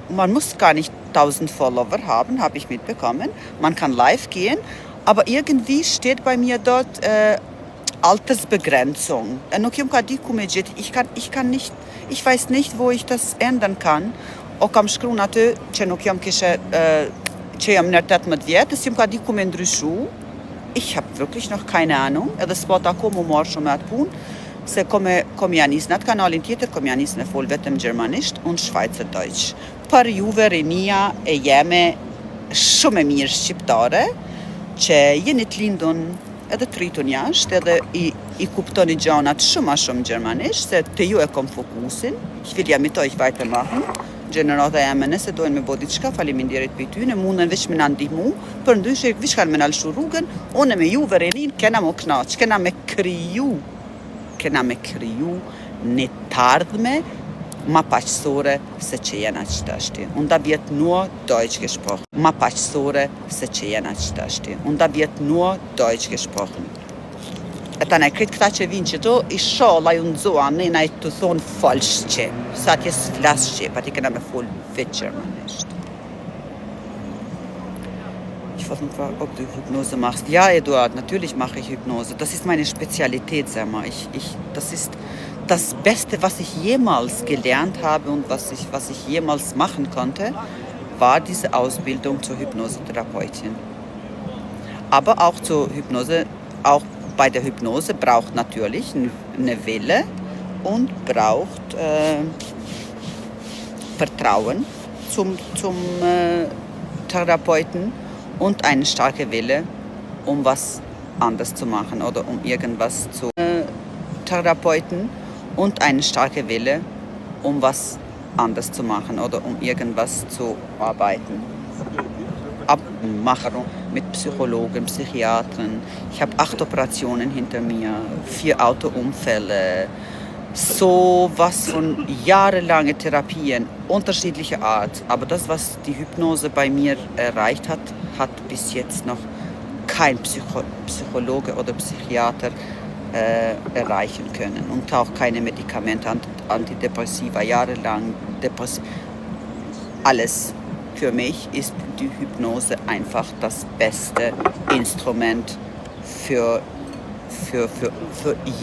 man muss gar nicht 1000 Follower haben, habe ich mitbekommen. Man kann live gehen, aber irgendwie steht bei mir dort Altersbegrenzung. Ich weiß nicht, wo ich das ändern kann. O kam shkru në aty që nuk jam kishe që jam në 18 vjetës, jam ka di ku me ndryshu. Ich hab wirklich noch keine Ahnung, edhe s'po ta ko mu marrë shumë atë punë, se kom janis në atë kanalin tjetër, kom janis në fol vetëm gjermanisht, unë Schweizer Deutsch. Për juve rinia e jeme shumë e mirë shqiptare, që jeni të lindun edhe të rritun jashtë, edhe i kuptoni gjanat shumë a shumë gjermanisht, se të ju e kom fokusin, ich will ja mit euch weitermachen. Gjenerata jeme nëse dojnë me bo diçka, faleminderit për tyne, mundën veç me në ndihmu, për ndryshe vish kanë me në lëshu rrugën, une me ju vërenin, kena më knaq, kena me kriju një tardhme ma paqësore se që jena qëta shti. Unë da bjet nur Deutsch gesprochen. Ma paqësore se që jena qëta shti. Unë da bjet nur Deutsch gesprochen. E ta ne kretë këta që vinë që to, i shola ju nëzoa, ne na i të thonë falë shqip, sa t'jes flasë shqip, ati kena me full vetë gjermanisht. Ich weiß nicht, ob du Hypnose machst. Ja, Eduard, natürlich mache ich Hypnose. Das ist meine Spezialität, sag mal. Das ist das Beste, was ich jemals gelernt habe und was ich jemals machen konnte, war diese Ausbildung zur Hypnosetherapeutin. Aber auch zur Hypnose, auch bei der Hypnose braucht natürlich eine Wille und braucht Vertrauen zum Therapeuten und eine starke Wille, um was anders zu machen oder um irgendwas zu Therapeuten und eine starke Wille, um was anders zu machen oder um irgendwas zu arbeiten. Abmachung mit Psychologen, Psychiatern. Ich habe 8 Operationen hinter mir, 4 Autounfälle, so was von jahrelange Therapien unterschiedlicher Art. Aber das, was die Hypnose bei mir erreicht hat, hat bis jetzt noch kein Psychologe oder Psychiater erreichen können. Und auch keine Medikamente, Antidepressiva, jahrelang alles. Für mich ist die Hypnose einfach das beste Instrument für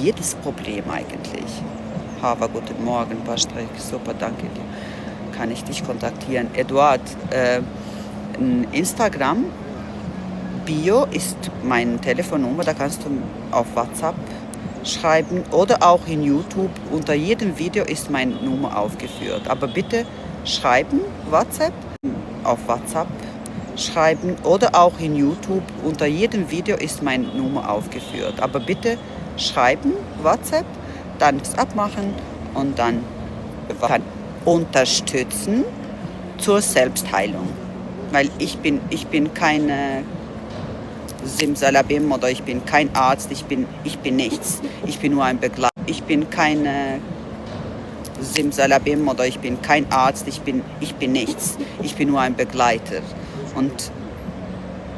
jedes Problem eigentlich. Hava, guten Morgen, Pastrik, super, danke dir. Kann ich dich kontaktieren? Eduard, Instagram, Bio ist meine Telefonnummer, da kannst du auf WhatsApp schreiben oder auch in YouTube. Unter jedem Video ist meine Nummer aufgeführt. Aber bitte schreiben, WhatsApp, auf WhatsApp schreiben oder auch in YouTube. Unter jedem Video ist meine Nummer aufgeführt. Aber bitte schreiben, WhatsApp, dann das abmachen und dann kann unterstützen zur Selbstheilung. Weil ich bin keine Simsalabim oder ich bin kein Arzt, ich bin nichts. Ich bin nur ein Begleiter. Ich bin keine Simsalabim oder ich bin kein Arzt, ich bin nichts. Ich bin nur ein Begleiter. Und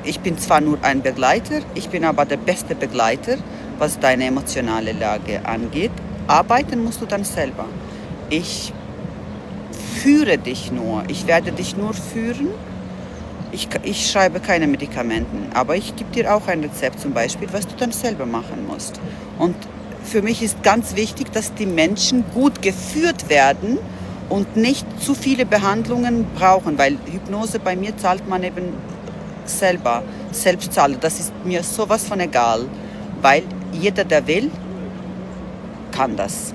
ich bin zwar nur ein Begleiter, ich bin aber der beste Begleiter, was deine emotionale Lage angeht. Arbeiten musst du dann selber. Ich führe dich nur. Ich werde dich nur führen. Ich schreibe keine Medikamenten, aber ich gebe dir auch ein Rezept zum Beispiel, was du dann selber machen musst. Und für mich ist ganz wichtig, dass die Menschen gut geführt werden und nicht zu viele Behandlungen brauchen, weil Hypnose bei mir zahlt man eben selber, Selbstzahler. Das ist mir sowas von egal, weil jeder, der will, kann das.